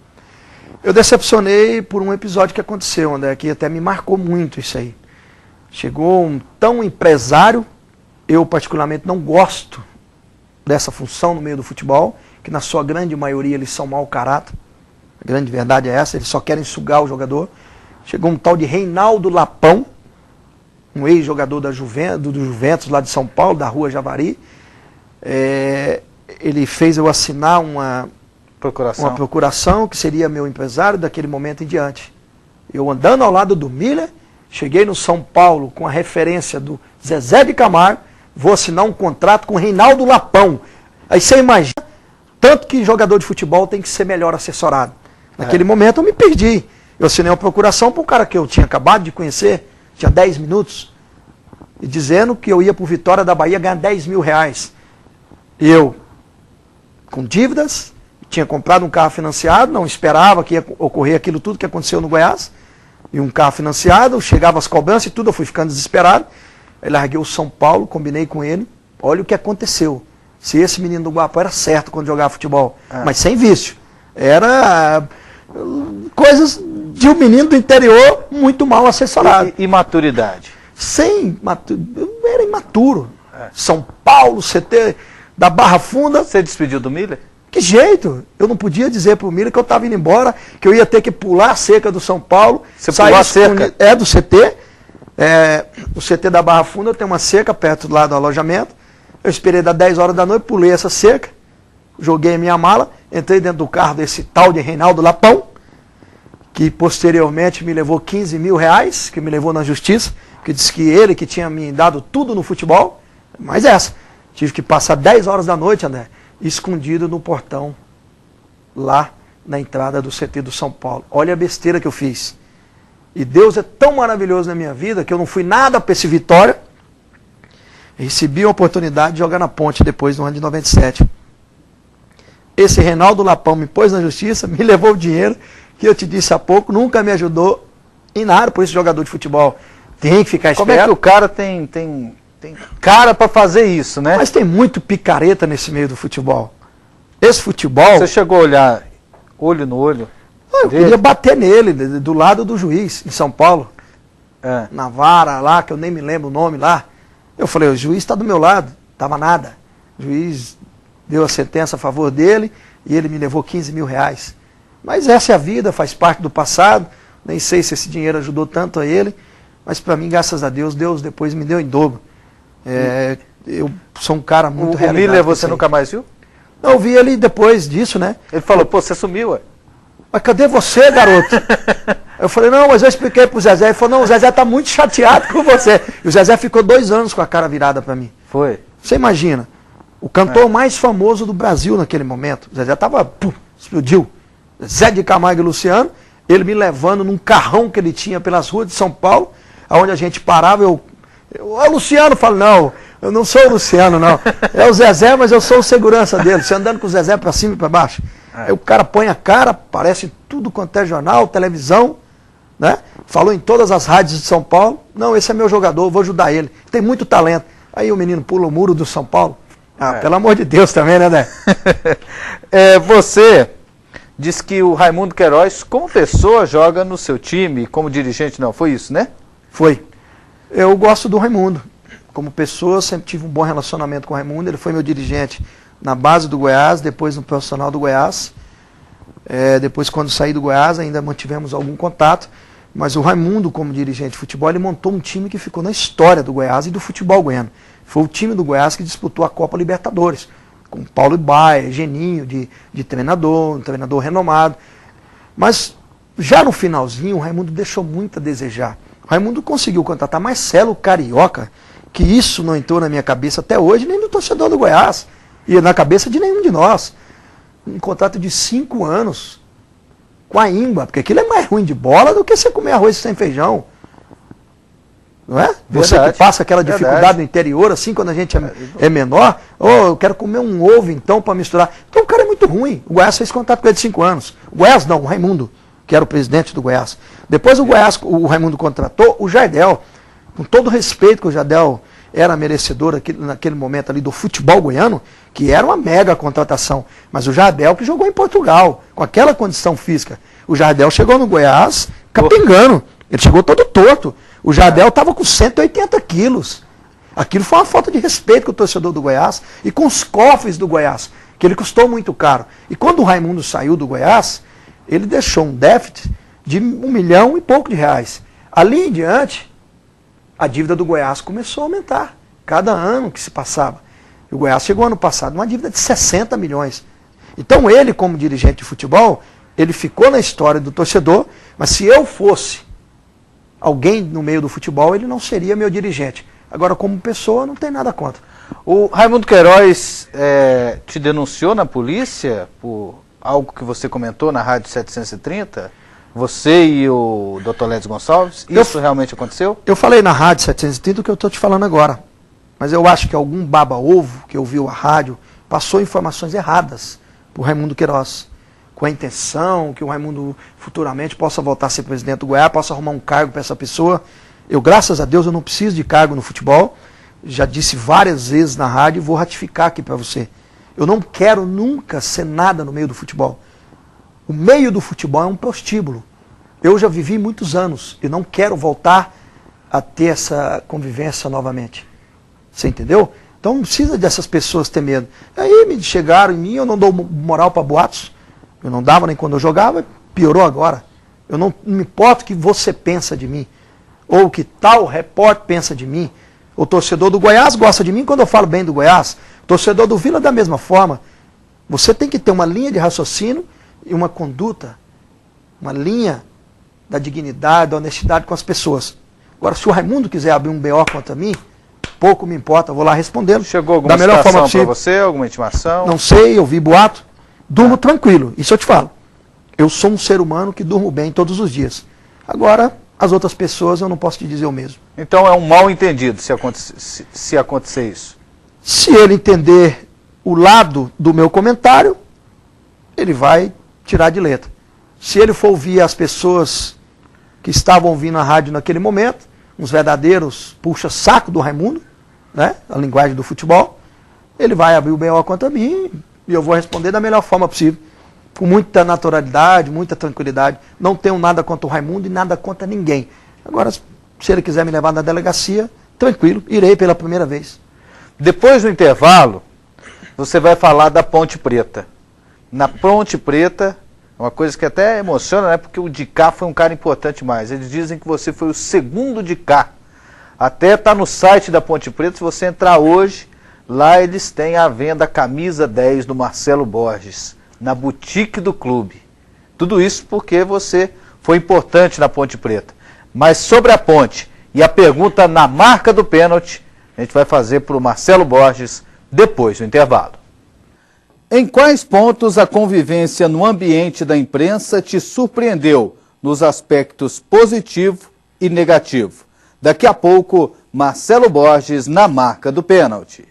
B: Eu decepcionei por um episódio que aconteceu, André, que até me marcou muito isso aí. Chegou um tão empresário, eu particularmente não gosto dessa função no meio do futebol, que na sua grande maioria eles são mau caráter. A grande verdade é essa, eles só querem sugar o jogador. Chegou um tal de Reinaldo Lapão, um ex-jogador do Juventus lá de São Paulo, da Rua Javari. Ele fez eu assinar uma procuração, que seria meu empresário daquele momento em diante. Eu andando ao lado do Miller, cheguei no São Paulo com a referência do Zezé de Camargo, vou assinar um contrato com o Reinaldo Lapão. Aí você imagina, tanto que jogador de futebol tem que ser melhor assessorado. Naquele momento eu me perdi. Eu assinei uma procuração para um cara que eu tinha acabado de conhecer, tinha 10 minutos, e dizendo que eu ia para o Vitória da Bahia ganhar 10 mil reais. Eu, com dívidas, tinha comprado um carro financiado, não esperava que ia ocorrer aquilo tudo que aconteceu no Goiás, e um carro financiado, chegava as cobranças e tudo, eu fui ficando desesperado. Aí larguei o São Paulo, combinei com ele, olha o que aconteceu. Se esse menino do Guapo era certo quando jogava futebol, mas sem vício. Era coisas de um menino do interior muito mal assessorado.
A: E maturidade?
B: Eu era imaturo. São Paulo, CT da Barra Funda.
A: Você despediu do Miller?
B: Que jeito? Eu não podia dizer pro Miller que eu estava indo embora, que eu ia ter que pular a cerca do São Paulo.
A: Você pulou a cerca?
B: Do CT. O CT da Barra Funda tem uma cerca perto lá do alojamento. Eu esperei das 10 horas da noite, pulei essa cerca, joguei a minha mala, entrei dentro do carro desse tal de Reinaldo Lapão, que posteriormente me levou 15 mil reais, que me levou na justiça, que disse que ele que tinha me dado tudo no futebol, mas tive que passar 10 horas da noite, André, escondido no portão, lá na entrada do CT do São Paulo. Olha a besteira que eu fiz. E Deus é tão maravilhoso na minha vida, que eu não fui nada para esse Vitória. Recebi a oportunidade de jogar na Ponte depois no ano de 97. Esse Reinaldo Lapão me pôs na justiça, me levou o dinheiro, que eu te disse há pouco, nunca me ajudou em nada por esse jogador de futebol. Tem que ficar esperto.
A: Como é que o cara tem cara para fazer isso, né?
B: Mas tem muito picareta nesse meio do futebol. Esse futebol...
A: Você chegou a olhar olho no olho?
B: Eu queria bater nele, do lado do juiz, em São Paulo. Na vara lá, que eu nem me lembro o nome lá. Eu falei, o juiz está do meu lado. Tava nada. O juiz deu a sentença a favor dele e ele me levou 15 mil reais. Mas essa é a vida, faz parte do passado. Nem sei se esse dinheiro ajudou tanto a ele. Mas para mim, graças a Deus, Deus depois me deu em dobro. Eu sou um cara muito realizado.
A: O Miller você nunca mais viu?
B: Não, eu vi ele depois disso, né?
A: Ele falou, pô, você sumiu, ué.
B: Mas cadê você, garoto? Eu falei, não, mas eu expliquei pro Zezé. Ele falou, não, o Zezé tá muito chateado com você. E o Zezé ficou 2 anos com a cara virada para mim.
A: Foi.
B: Você imagina, o cantor mais famoso do Brasil naquele momento. O Zezé tava, explodiu. Zé de Camargo e Luciano, ele me levando num carrão que ele tinha pelas ruas de São Paulo, onde a gente parava, o Luciano fala, não, eu não sou o Luciano, não. É o Zezé, mas eu sou o segurança dele. Você andando com o Zezé para cima e para baixo. Aí o cara põe a cara, aparece tudo quanto é jornal, televisão, né? Falou em todas as rádios de São Paulo. Não, esse é meu jogador, vou ajudar ele. Tem muito talento. Aí o menino pula o muro do São Paulo. Pelo amor de Deus também, né?
A: Você disse que o Raimundo Queiroz, como pessoa, joga no seu time, como dirigente não, foi isso, né?
B: Foi. Eu gosto do Raimundo. Como pessoa, sempre tive um bom relacionamento com o Raimundo. Ele foi meu dirigente na base do Goiás, depois no profissional do Goiás. Depois, quando saí do Goiás, ainda mantivemos algum contato. Mas o Raimundo, como dirigente de futebol, ele montou um time que ficou na história do Goiás e do futebol goiano. Foi o time do Goiás que disputou a Copa Libertadores, com Paulo Ibaia, Geninho de treinador, um treinador renomado. Mas já no finalzinho, o Raimundo deixou muito a desejar. O Raimundo conseguiu contratar Marcelo Carioca, que isso não entrou na minha cabeça até hoje, nem do torcedor do Goiás, e na cabeça de nenhum de nós. Um contrato de 5 anos com a Imba, porque aquilo é mais ruim de bola do que você comer arroz sem feijão. Não é? Você que passa aquela dificuldade no interior, assim, quando a gente é menor, eu quero comer um ovo então para misturar. Então o cara é muito ruim. O Goiás fez contrato com ele de 5 anos. O Goiás não, o Raimundo, que era o presidente do Goiás. Depois o Raimundo contratou o Jardel, com todo o respeito que o Jardel era merecedor naquele momento ali do futebol goiano, que era uma mega contratação. Mas o Jardel que jogou em Portugal, com aquela condição física. O Jardel chegou no Goiás capengando. Ele chegou todo torto. O Jardel estava com 180 quilos. Aquilo foi uma falta de respeito com o torcedor do Goiás e com os cofres do Goiás, que ele custou muito caro. E quando o Raimundo saiu do Goiás, ele deixou um déficit de 1 milhão e pouco de reais. Ali em diante, a dívida do Goiás começou a aumentar, cada ano que se passava. O Goiás chegou ano passado uma dívida de 60 milhões. Então ele, como dirigente de futebol, ele ficou na história do torcedor, mas se eu fosse alguém no meio do futebol, ele não seria meu dirigente. Agora, como pessoa, não tem nada contra.
A: O Raimundo Queiroz te denunciou na polícia por algo que você comentou na Rádio 730? Você e o Dr. Lédio Gonçalves? Isso realmente aconteceu?
B: Eu falei na Rádio 730 o que eu estou te falando agora. Mas eu acho que algum baba-ovo que ouviu a rádio passou informações erradas para o Raimundo Queiroz, com a intenção que o Raimundo futuramente possa voltar a ser presidente do Goiás, possa arrumar um cargo para essa pessoa. Eu, graças a Deus, eu não preciso de cargo no futebol. Já disse várias vezes na rádio e vou ratificar aqui para você. Eu não quero nunca ser nada no meio do futebol. O meio do futebol é um prostíbulo. Eu já vivi muitos anos e não quero voltar a ter essa convivência novamente. Você entendeu? Então não precisa dessas pessoas ter medo. Aí me chegaram em mim, eu não dou moral para boatos. Eu não dava nem quando eu jogava, piorou agora. Eu não me importo o que você pensa de mim, ou o que tal repórter pensa de mim. O torcedor do Goiás gosta de mim quando eu falo bem do Goiás. O torcedor do Vila da mesma forma. Você tem que ter uma linha de raciocínio e uma conduta, uma linha da dignidade, da honestidade com as pessoas. Agora, se o Raimundo quiser abrir um BO contra mim, pouco me importa, eu vou lá respondê-lo.
A: Chegou alguma situação para você, alguma intimação?
B: Não sei, eu vi boato. Durmo tranquilo, isso eu te falo. Eu sou um ser humano que durmo bem todos os dias. Agora, as outras pessoas eu não posso te dizer o mesmo.
A: Então é um mal entendido se acontecer isso?
B: Se ele entender o lado do meu comentário, ele vai tirar de letra. Se ele for ouvir as pessoas que estavam ouvindo a rádio naquele momento, uns verdadeiros puxa-saco do Raimundo, né? A linguagem do futebol. Ele vai abrir o BO contra mim e eu vou responder da melhor forma possível. Com muita naturalidade, muita tranquilidade. Não tenho nada contra o Raimundo e nada contra ninguém. Agora, se ele quiser me levar na delegacia, tranquilo, irei pela primeira vez.
A: Depois do intervalo, você vai falar da Ponte Preta. Na Ponte Preta, uma coisa que até emociona, né? Porque o de cá foi um cara importante demais. Eles dizem que você foi o segundo de cá. Até está no site da Ponte Preta, se você entrar hoje, lá eles têm à venda a camisa 10 do Marcelo Borges, na boutique do clube. Tudo isso porque você foi importante na Ponte Preta. Mas sobre a ponte e a pergunta na marca do pênalti, a gente vai fazer para o Marcelo Borges depois do intervalo. Em quais pontos a convivência no ambiente da imprensa te surpreendeu nos aspectos positivo e negativo? Daqui a pouco, Marcelo Borges na marca do pênalti.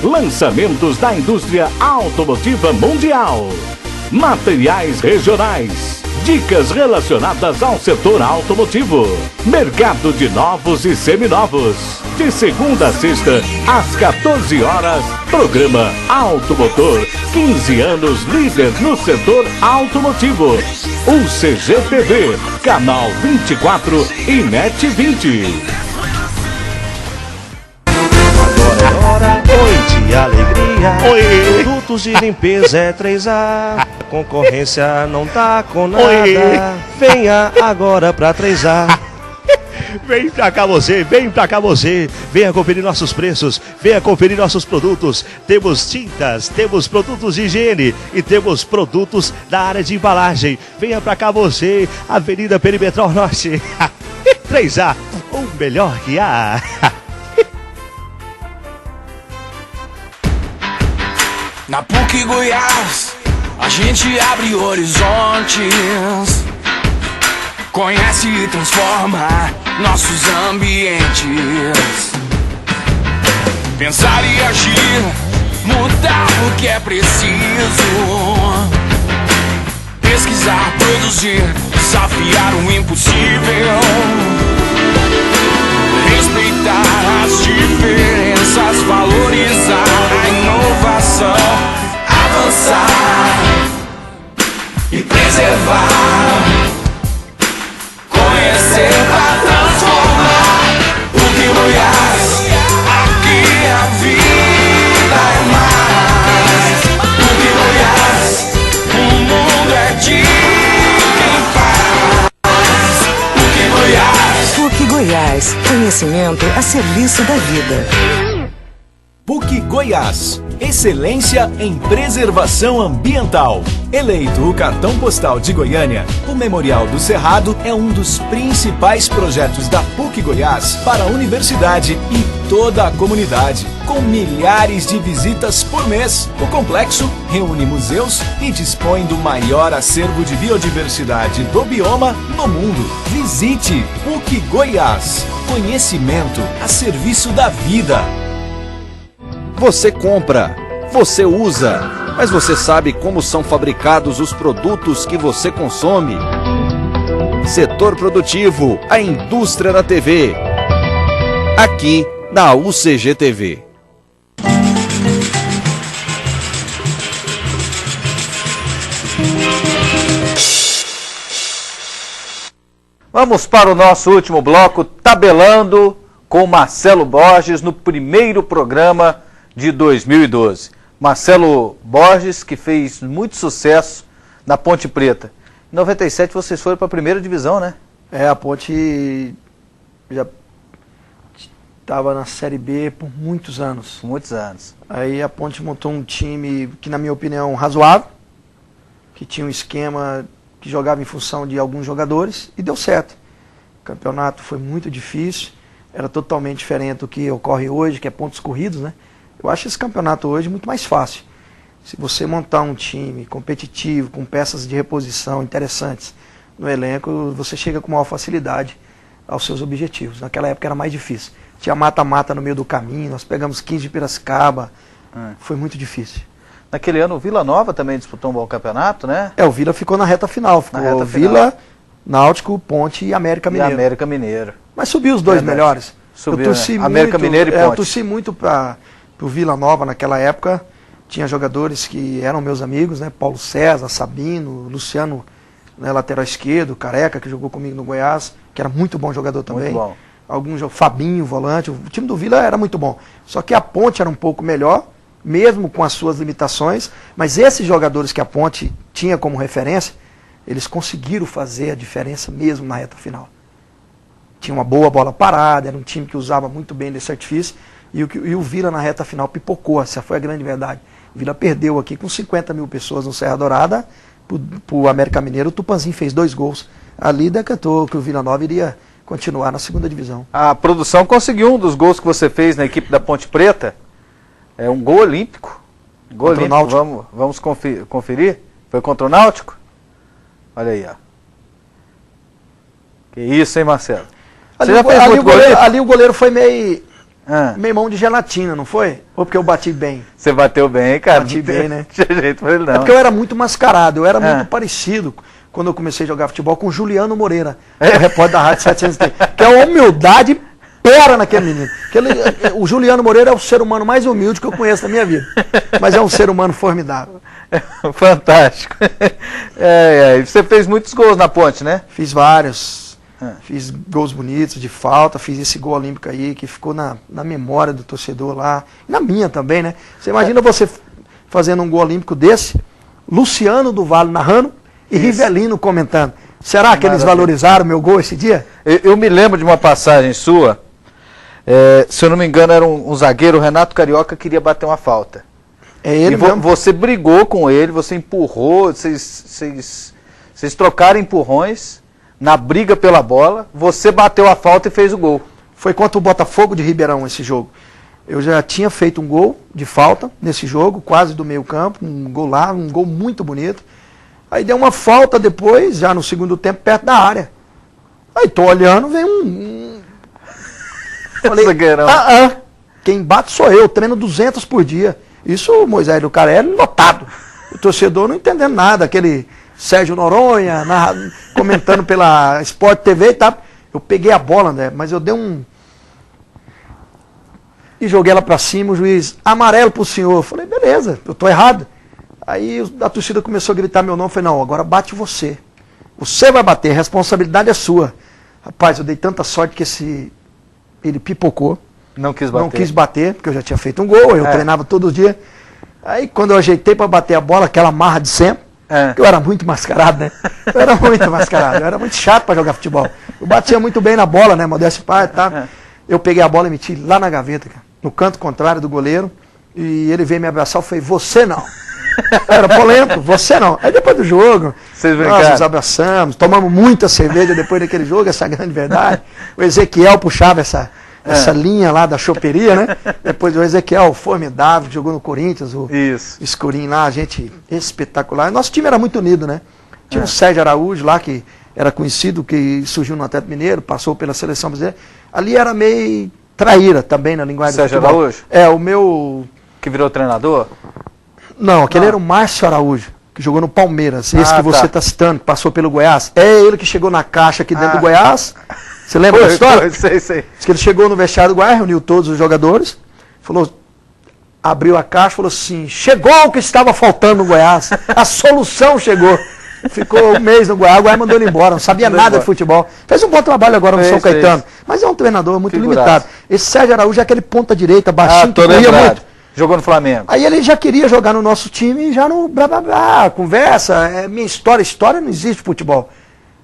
G: Lançamentos da indústria automotiva mundial. Materiais regionais. Dicas relacionadas ao setor automotivo. Mercado de novos e seminovos. De segunda a sexta, às 14 horas. Programa Automotor. 15 anos líder no setor automotivo. UCGTV. Canal 24 e Net 20.
D: Oi de alegria. Oi. Produtos de limpeza é 3A. Concorrência não tá com nada. Oi. Venha agora pra 3A. Vem pra cá você, vem pra cá você. Venha conferir nossos preços, venha conferir nossos produtos. Temos tintas, temos produtos de higiene e temos produtos da área de embalagem. Venha pra cá você, Avenida Perimetral Norte. 3A, o melhor que há.
E: Na PUC Goiás, a gente abre horizontes, conhece e transforma nossos ambientes. Pensar e agir, mudar o que é preciso. Pesquisar, produzir, desafiar o impossível. Respeitar as diferenças, valorizar a inovação, avançar e preservar, conhecer pra transformar. PUC Goiás, aqui a vida é mais. PUC Goiás, o mundo é de quem faz. PUC Goiás.
H: PUC Goiás, conhecimento a serviço da vida.
I: PUC Goiás, excelência em preservação ambiental. Eleito o cartão postal de Goiânia, o Memorial do Cerrado é um dos principais projetos da PUC Goiás para a universidade e toda a comunidade. Com milhares de visitas por mês, o complexo reúne museus e dispõe do maior acervo de biodiversidade do bioma no mundo. Visite PUC Goiás, conhecimento a serviço da vida.
F: Você compra, você usa, mas você sabe como são fabricados os produtos que você consome? Setor produtivo, a indústria da TV. Aqui na UCGTV.
A: Vamos para o nosso último bloco, tabelando com Marcelo Borges no primeiro programa de 2012. Marcelo Borges, que fez muito sucesso na Ponte Preta. Em 97 vocês foram para a primeira divisão, né?
B: A Ponte já estava na Série B por muitos anos.
A: Muitos anos.
B: Aí a Ponte montou um time que, na minha opinião, razoável, que tinha um esquema que jogava em função de alguns jogadores e deu certo. O campeonato foi muito difícil, era totalmente diferente do que ocorre hoje, que é pontos corridos, né? Eu acho esse campeonato hoje muito mais fácil. Se você montar um time competitivo, com peças de reposição interessantes no elenco, você chega com maior facilidade aos seus objetivos. Naquela época era mais difícil. Tinha mata-mata no meio do caminho, nós pegamos 15 de Piracicaba, Foi muito difícil.
A: Naquele ano o Vila Nova também disputou um bom campeonato, né?
B: O Vila ficou na reta final. Ficou Vila, Náutico, Ponte e América Mineiro.
A: E América Mineiro.
B: Mas subiu os dois melhores.
A: Subiu,
B: eu torci muito,
A: América Mineiro e Ponte.
B: Eu torci muito para o Vila Nova naquela época. Tinha jogadores que eram meus amigos, né? Paulo César, Sabino, Luciano, né, lateral esquerdo, Careca, que jogou comigo no Goiás, que era muito bom jogador também.
A: Muito bom.
B: Alguns, Fabinho, volante. O time do Vila era muito bom. Só que a Ponte era um pouco melhor, mesmo com as suas limitações. Mas esses jogadores que a Ponte tinha como referência, eles conseguiram fazer a diferença mesmo na reta final. Tinha uma boa bola parada, era um time que usava muito bem desse artifício. E o Vila na reta final pipocou, essa foi a grande verdade. O Vila perdeu aqui com 50 mil pessoas no Serra Dourada, pro América Mineiro. O Tupanzinho fez 2 gols. Ali decantou que o Vila Nova iria continuar na segunda divisão.
A: A produção conseguiu um dos gols que você fez na equipe da Ponte Preta. É um gol olímpico. Gol
B: Contra o
A: olímpico.
B: Náutico.
A: Vamos conferir? Foi contra o Náutico? Olha aí, ó. Que isso, hein, Marcelo?
B: Ali o goleiro foi meio mão de gelatina, não foi? Ou porque eu bati bem?
A: Você bateu bem, cara.
B: Bati bem, né?
A: Não tinha jeito pra ele, não.
B: É porque eu era muito mascarado, eu era muito parecido quando eu comecei a jogar futebol com o Juliano Moreira, o repórter da Rádio 730, que é uma humildade pera naquele menino. O Juliano Moreira é o ser humano mais humilde que eu conheço na minha vida, mas é um ser humano formidável.
A: Fantástico. Você fez muitos gols na Ponte, né?
B: Fiz vários. Fiz gols bonitos, de falta, fiz esse gol olímpico aí, que ficou na memória do torcedor lá, na minha também, né? Você imagina você fazendo um gol olímpico desse, Luciano do Vale narrando e Rivelino comentando. Será que eles valorizaram meu gol esse dia?
A: Eu me lembro de uma passagem sua, se eu não me engano era um zagueiro, o Renato Carioca, queria bater uma falta.
B: É ele mesmo.
A: Você brigou com ele, você empurrou, vocês trocaram empurrões. Na briga pela bola, você bateu a falta e fez o gol.
B: Foi contra o Botafogo de Ribeirão esse jogo. Eu já tinha feito um gol de falta nesse jogo, quase do meio campo, um gol lá, um gol muito bonito. Aí deu uma falta depois, já no segundo tempo, perto da área. Aí tô olhando, vem Falei, quem bate sou eu, treino 200 por dia. Isso o Moisés do Carelli lotado. O torcedor não entendendo nada, aquele Sérgio Noronha, comentando pela Sport TV e tal. Eu peguei a bola, né? Mas eu dei e joguei ela pra cima, o juiz, amarelo pro senhor. Eu falei, beleza, eu tô errado. Aí a torcida começou a gritar meu nome, eu falei, não, agora bate você. Você vai bater, a responsabilidade é sua. Rapaz, eu dei tanta sorte que ele pipocou.
A: Não quis bater.
B: Não quis bater, porque eu já tinha feito um gol, eu treinava todo dia. Aí quando eu ajeitei pra bater a bola, aquela marra de sempre, eu era muito mascarado, né? Eu era muito mascarado, eu era muito chato para jogar futebol. Eu batia muito bem na bola, né? Modéstia pai, tá? Eu peguei a bola e meti lá na gaveta, cara, no canto contrário do goleiro, e ele veio me abraçar, eu falei, você não. Era polêmico, você não. Aí depois do jogo, nós nos abraçamos, tomamos muita cerveja depois daquele jogo, essa é a grande verdade. O Ezequiel puxava essa linha lá da choperia, né? Depois o Ezequiel, formidável, que jogou no Corinthians, o Escurinho lá, gente espetacular. Nosso time era muito unido, né? Tinha o Sérgio Araújo lá, que era conhecido, que surgiu no Atlético Mineiro, passou pela seleção brasileira. Ali era meio traíra também na linguagem do futebol.
A: Araújo?
B: O meu...
A: Que virou treinador?
B: Não, aquele era o Márcio Araújo, que jogou no Palmeiras. Esse que você está citando, que passou pelo Goiás. É ele que chegou na caixa aqui dentro do Goiás. Você lembra da história?
A: Sei.
B: Diz que ele chegou no vestiário do Goiás, reuniu todos os jogadores, abriu a caixa e falou assim, chegou o que estava faltando no Goiás, a solução chegou. Ficou um mês no Goiás, o Goiás mandou ele embora, não sabia nada de futebol. Fez um bom trabalho agora no São Caetano, mas é um treinador muito limitado. Esse Sérgio Araújo é aquele ponta direita, baixinho, que corria muito.
A: Jogou no Flamengo.
B: Aí ele já queria jogar no nosso time e já no conversa, minha história não existe futebol.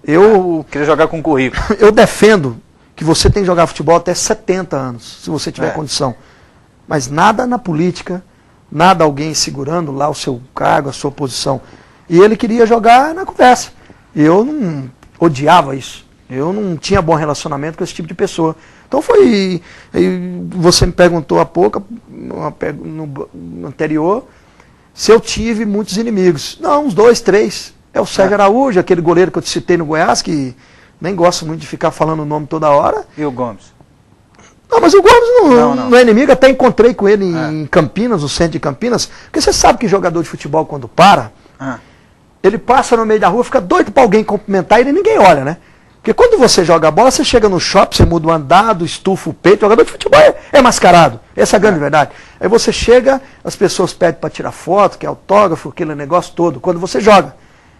B: Eu
A: queria jogar com currículo.
B: Eu defendo que você tem que jogar futebol até 70 anos, se você tiver condição. Mas nada na política, nada alguém segurando lá o seu cargo, a sua posição. E ele queria jogar na conversa. Eu não odiava isso. Eu não tinha bom relacionamento com esse tipo de pessoa. Então foi... Você me perguntou há pouco, no anterior, se eu tive muitos inimigos. Não, uns 2, 3. É o Sérgio Araújo, aquele goleiro que eu te citei no Goiás, que nem gosto muito de ficar falando o nome toda hora.
A: E o Gomes?
B: Não, mas o Gomes não é inimigo, até encontrei com ele em Campinas, no centro de Campinas, porque você sabe que jogador de futebol, quando para, ele passa no meio da rua, fica doido para alguém cumprimentar ele e ninguém olha, né? Porque quando você joga a bola, você chega no shopping, você muda o andado, estufa o peito, jogador de futebol é mascarado, essa é a grande verdade. Aí você chega, as pessoas pedem para tirar foto, que é autógrafo, aquele negócio todo, quando você joga.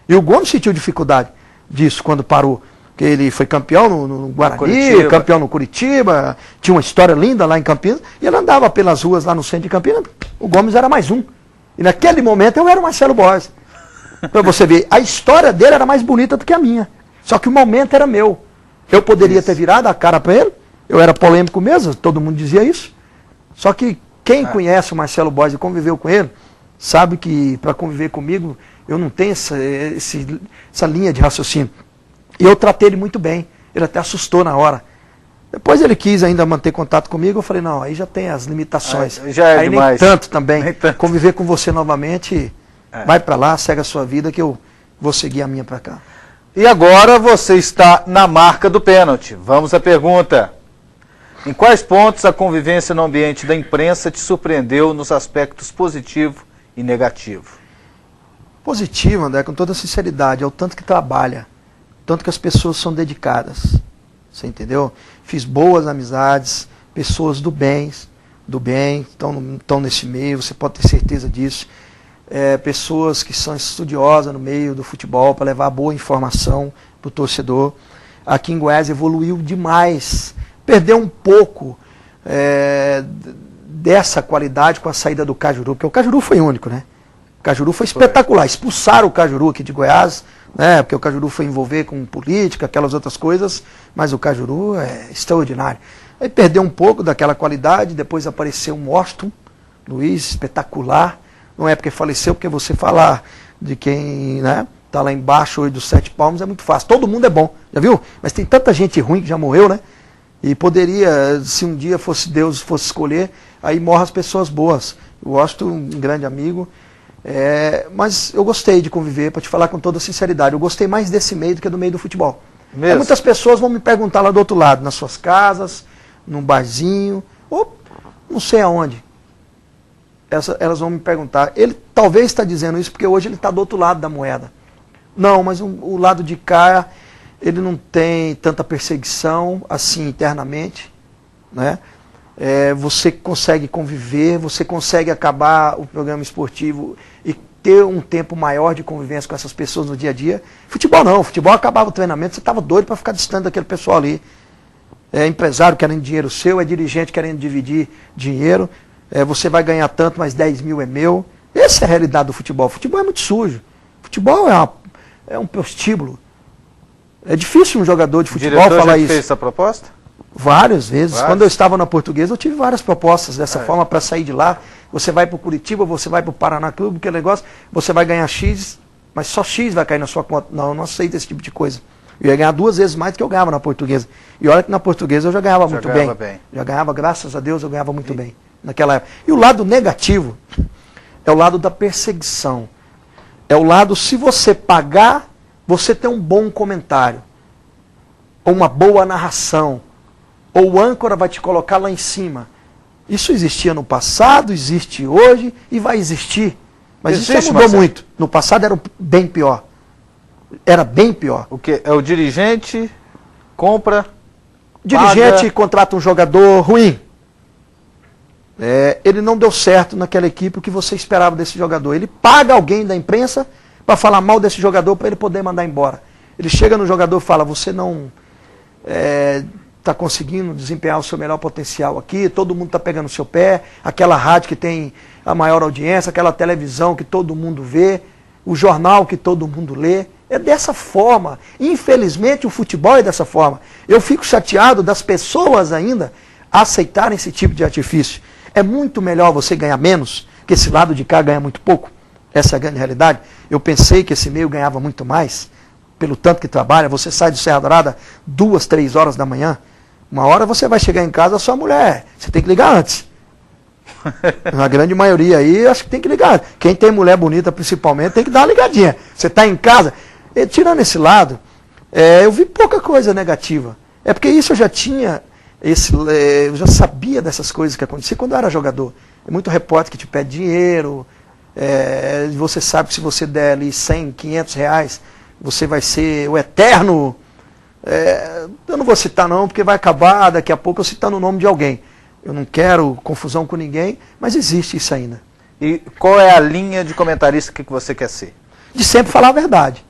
B: E o Gomes sentiu dificuldade disso quando parou. Que ele foi campeão no Guarani, campeão no Curitiba, tinha uma história linda lá em Campinas, e ele andava pelas ruas lá no centro de Campinas, o Gomes era mais um. E naquele momento eu era o Marcelo Borges. Para você ver, a história dele era mais bonita do que a minha. Só que o momento era meu. Eu poderia ter virado a cara para ele, eu era polêmico mesmo, todo mundo dizia isso. Só que quem conhece o Marcelo Borges e conviveu com ele, sabe que para conviver comigo, eu não tenho essa linha de raciocínio. E eu tratei ele muito bem. Ele até assustou na hora. Depois ele quis ainda manter contato comigo. Eu falei, não, aí já tem as limitações.
A: Já é
B: aí
A: demais.
B: Nem tanto também. Nem tanto. Conviver com você novamente, vai para lá, segue a sua vida que eu vou seguir a minha para cá.
A: E agora você está na marca do pênalti. Vamos à pergunta. Em quais pontos a convivência no ambiente da imprensa te surpreendeu nos aspectos positivo e negativo?
B: Positivo, André, com toda sinceridade, é o tanto que trabalha. Tanto que as pessoas são dedicadas, você entendeu? Fiz boas amizades, pessoas do bem, estão nesse meio, você pode ter certeza disso. Pessoas que são estudiosas no meio do futebol para levar boa informação para o torcedor. Aqui em Goiás evoluiu demais, perdeu um pouco dessa qualidade com a saída do Cajuru, porque o Cajuru foi único, né? O Cajuru foi espetacular, expulsaram o Cajuru aqui de Goiás, né, porque o Cajuru foi envolver com política, aquelas outras coisas, mas o Cajuru é extraordinário. Aí perdeu um pouco daquela qualidade, depois apareceu um Washington Luiz, espetacular, não é porque faleceu, porque você falar de quem está lá embaixo hoje dos 7 palmos é muito fácil, todo mundo é bom, já viu? Mas tem tanta gente ruim que já morreu, né? E poderia, se um dia Deus fosse escolher, aí morrem as pessoas boas. O Washington, um grande amigo. Mas eu gostei de conviver, para te falar com toda sinceridade. Eu gostei mais desse meio do que do meio do futebol. Muitas pessoas vão me perguntar lá do outro lado, nas suas casas, num barzinho, ou não sei aonde. Elas vão me perguntar. Ele talvez está dizendo isso porque hoje ele está do outro lado da moeda. Não, mas o lado de cá, ele não tem tanta perseguição assim internamente, né? Você consegue conviver, você consegue acabar o programa esportivo e ter um tempo maior de convivência com essas pessoas no dia a dia. Futebol não, futebol acabava o treinamento, você estava doido para ficar distante daquele pessoal ali. É empresário querendo dinheiro seu, é dirigente querendo dividir dinheiro, você vai ganhar tanto, mas 10 mil é meu. Essa é a realidade do futebol. Futebol é muito sujo. Futebol é um prostíbulo. É difícil um jogador de futebol falar isso.
A: Fez essa proposta?
B: Várias vezes. Quando eu estava na Portuguesa, eu tive várias propostas dessa forma para sair de lá. Você vai para o Curitiba, você vai para o Paraná Clube, aquele negócio, você vai ganhar X, mas só X vai cair na sua conta. Não, eu não aceito esse tipo de coisa. Eu ia ganhar 2 vezes mais do que eu ganhava na Portuguesa. E olha que na Portuguesa eu já ganhava muito bem. Já ganhava, graças a Deus, eu ganhava muito bem naquela época. E o lado negativo é o lado da perseguição. É o lado, se você pagar, você tem um bom comentário, ou uma boa narração, ou o âncora vai te colocar lá em cima. Isso existia no passado, existe hoje e vai existir. Mas isso já mudou muito. No passado era bem pior. Era bem pior.
A: O que? É o dirigente compra...
B: Dirigente contrata um jogador ruim. Ele não deu certo naquela equipe o que você esperava desse jogador. Ele paga alguém da imprensa para falar mal desse jogador para ele poder mandar embora. Ele chega no jogador e fala, você não... está conseguindo desempenhar o seu melhor potencial aqui, todo mundo está pegando o seu pé, aquela rádio que tem a maior audiência, aquela televisão que todo mundo vê, o jornal que todo mundo lê. É dessa forma. Infelizmente o futebol é dessa forma. Eu fico chateado das pessoas ainda aceitarem esse tipo de artifício. É muito melhor você ganhar menos, que esse lado de cá ganha muito pouco. Essa é a grande realidade. Eu pensei que esse meio ganhava muito mais, pelo tanto que trabalha. Você sai do Serra Dourada 2, 3 horas da manhã, uma hora você vai chegar em casa, a sua mulher, você tem que ligar antes. Na grande maioria aí, acho que tem que ligar. Quem tem mulher bonita, principalmente, tem que dar uma ligadinha. Você está em casa. Tirando esse lado, eu vi pouca coisa negativa. É porque isso eu já tinha Eu já sabia dessas coisas que aconteciam quando eu era jogador. É muito repórter que te pede dinheiro, você sabe que se você der ali 100, 500 reais, você vai ser o eterno. Eu não vou citar não, porque vai acabar daqui a pouco eu citando o nome de alguém. Eu não quero confusão com ninguém, mas existe isso ainda.
A: E qual é a linha de comentarista que você quer ser?
B: De sempre falar a verdade.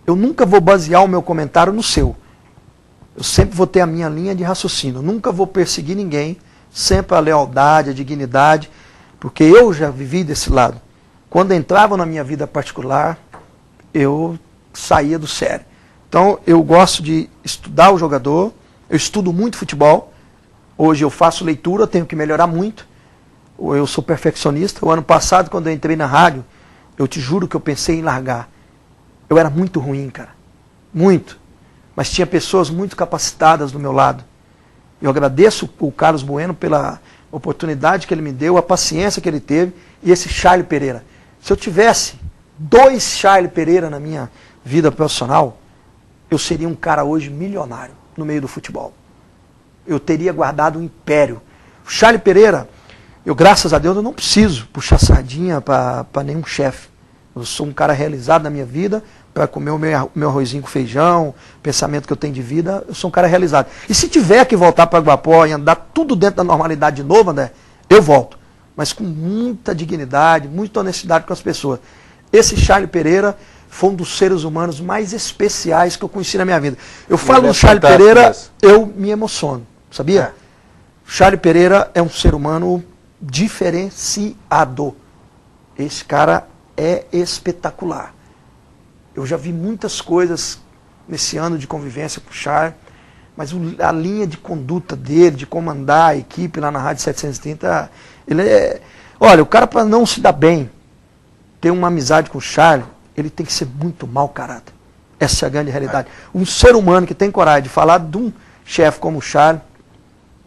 B: Eu nunca vou basear o meu comentário no seu. Eu sempre vou ter a minha linha de raciocínio. Eu nunca vou perseguir ninguém, sempre a lealdade, a dignidade, porque eu já vivi desse lado. Quando entrava na minha vida particular, eu saía do sério. Então, eu gosto de estudar o jogador, eu estudo muito futebol, hoje eu faço leitura, tenho que melhorar muito, eu sou perfeccionista. O ano passado, quando eu entrei na rádio, eu te juro que eu pensei em largar. Eu era muito ruim, cara, muito. Mas tinha pessoas muito capacitadas do meu lado. Eu agradeço o Carlos Bueno pela oportunidade que ele me deu, a paciência que ele teve, e esse Charlie Pereira. Se eu tivesse 2 Charlie Pereira na minha vida profissional, eu seria um cara hoje milionário no meio do futebol. Eu teria guardado um império. O Charlie Pereira, eu, graças a Deus, eu não preciso puxar sardinha para nenhum chefe. Eu sou um cara realizado na minha vida, para comer o meu arrozinho com feijão, pensamento que eu tenho de vida, eu sou um cara realizado. E se tiver que voltar para Guapó e andar tudo dentro da normalidade de novo, André, eu volto. Mas com muita dignidade, muita honestidade com as pessoas. Esse Charlie Pereira foi um dos seres humanos mais especiais que eu conheci na minha vida. Eu falo do Charlie Pereira, eu me emociono, sabia? Charlie Pereira é um ser humano diferenciado. Esse cara é espetacular. Eu já vi muitas coisas nesse ano de convivência com o Charlie, mas a linha de conduta dele, de comandar a equipe lá na Rádio 730, ele é... Olha, o cara, para não se dar bem, ter uma amizade com o Charlie, ele tem que ser muito mau caráter. Essa é a grande realidade. Um ser humano que tem coragem de falar de um chefe como o Charlie,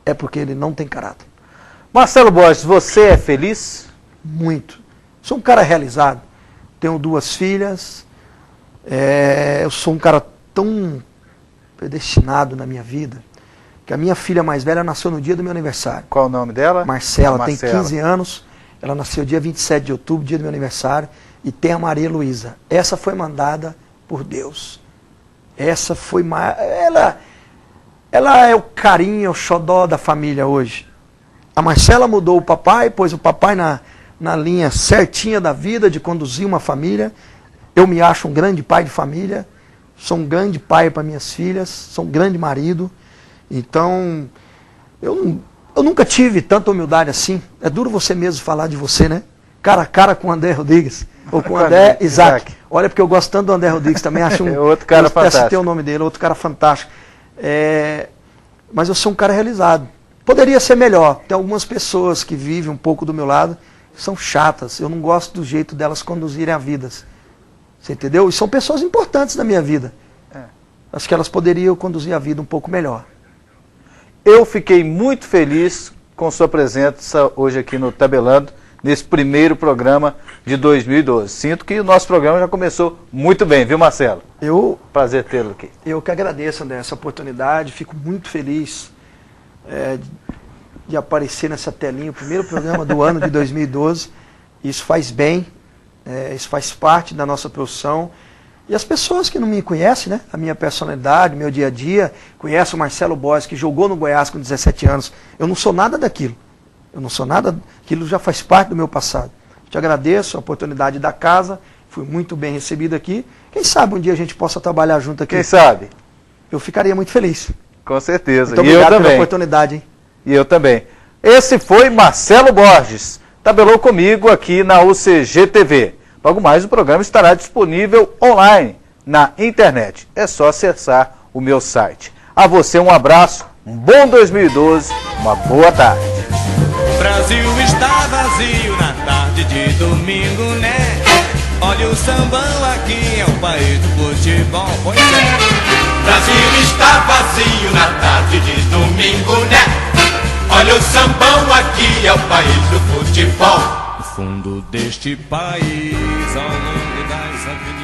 B: é porque ele não tem caráter.
A: Marcelo Borges, você é feliz?
B: Muito. Sou um cara realizado. Tenho 2 filhas. Eu sou um cara tão predestinado na minha vida, que a minha filha mais velha nasceu no dia do meu aniversário.
A: Qual o nome dela?
B: Marcela, tem 15 anos. Ela nasceu dia 27 de outubro, dia do meu aniversário. E tem a Maria Luísa. Essa foi mandada por Deus. Essa foi... Ela é o carinho, é o xodó da família hoje. A Marcela mudou o papai, pôs o papai na linha certinha da vida, de conduzir uma família. Eu me acho um grande pai de família, sou um grande pai para minhas filhas, sou um grande marido. Então, eu nunca tive tanta humildade assim. É duro você mesmo falar de você, né? Cara a cara com o André Rodrigues, ou com o André Isaac. Olha, porque eu gosto tanto do André Rodrigues, também acho um...
A: outro cara fantástico.
B: Citei o nome dele, outro cara fantástico. Mas eu sou um cara realizado. Poderia ser melhor. Tem algumas pessoas que vivem um pouco do meu lado, são chatas. Eu não gosto do jeito delas conduzirem a vida. Você entendeu? E são pessoas importantes na minha vida. Acho que elas poderiam conduzir a vida um pouco melhor.
A: Eu fiquei muito feliz com sua presença hoje aqui no Tabelando, nesse primeiro programa de 2012. Sinto que o nosso programa já começou muito bem, viu, Marcelo? Prazer tê-lo aqui.
B: Eu que agradeço, André, essa oportunidade. Fico muito feliz de aparecer nessa telinha, o primeiro programa do ano de 2012. Isso faz bem. Isso faz parte da nossa profissão. E as pessoas que não me conhecem, né? A minha personalidade, meu dia a dia, conhecem o Marcelo Borges, que jogou no Goiás com 17 anos. Eu não sou nada daquilo. Eu não sou nada, aquilo já faz parte do meu passado. Te agradeço a oportunidade da casa, fui muito bem recebido aqui. Quem sabe um dia a gente possa trabalhar junto aqui.
A: Quem sabe?
B: Eu ficaria muito feliz.
A: Com certeza.
B: Muito obrigado pela oportunidade, hein?
A: E eu também. Esse foi Marcelo Borges. Tabelou comigo aqui na UCG TV. Logo mais o programa estará disponível online, na internet. É só acessar o meu site. A você um abraço, um bom 2012, uma boa tarde.
J: O Brasil está vazio na tarde de domingo, né? Olha o sambão aqui, é o país do futebol, pois é.
K: Brasil está vazio na tarde de domingo, né? Olha o sambão aqui, é o país do futebol.
J: No fundo deste país, ao longo das avenidas.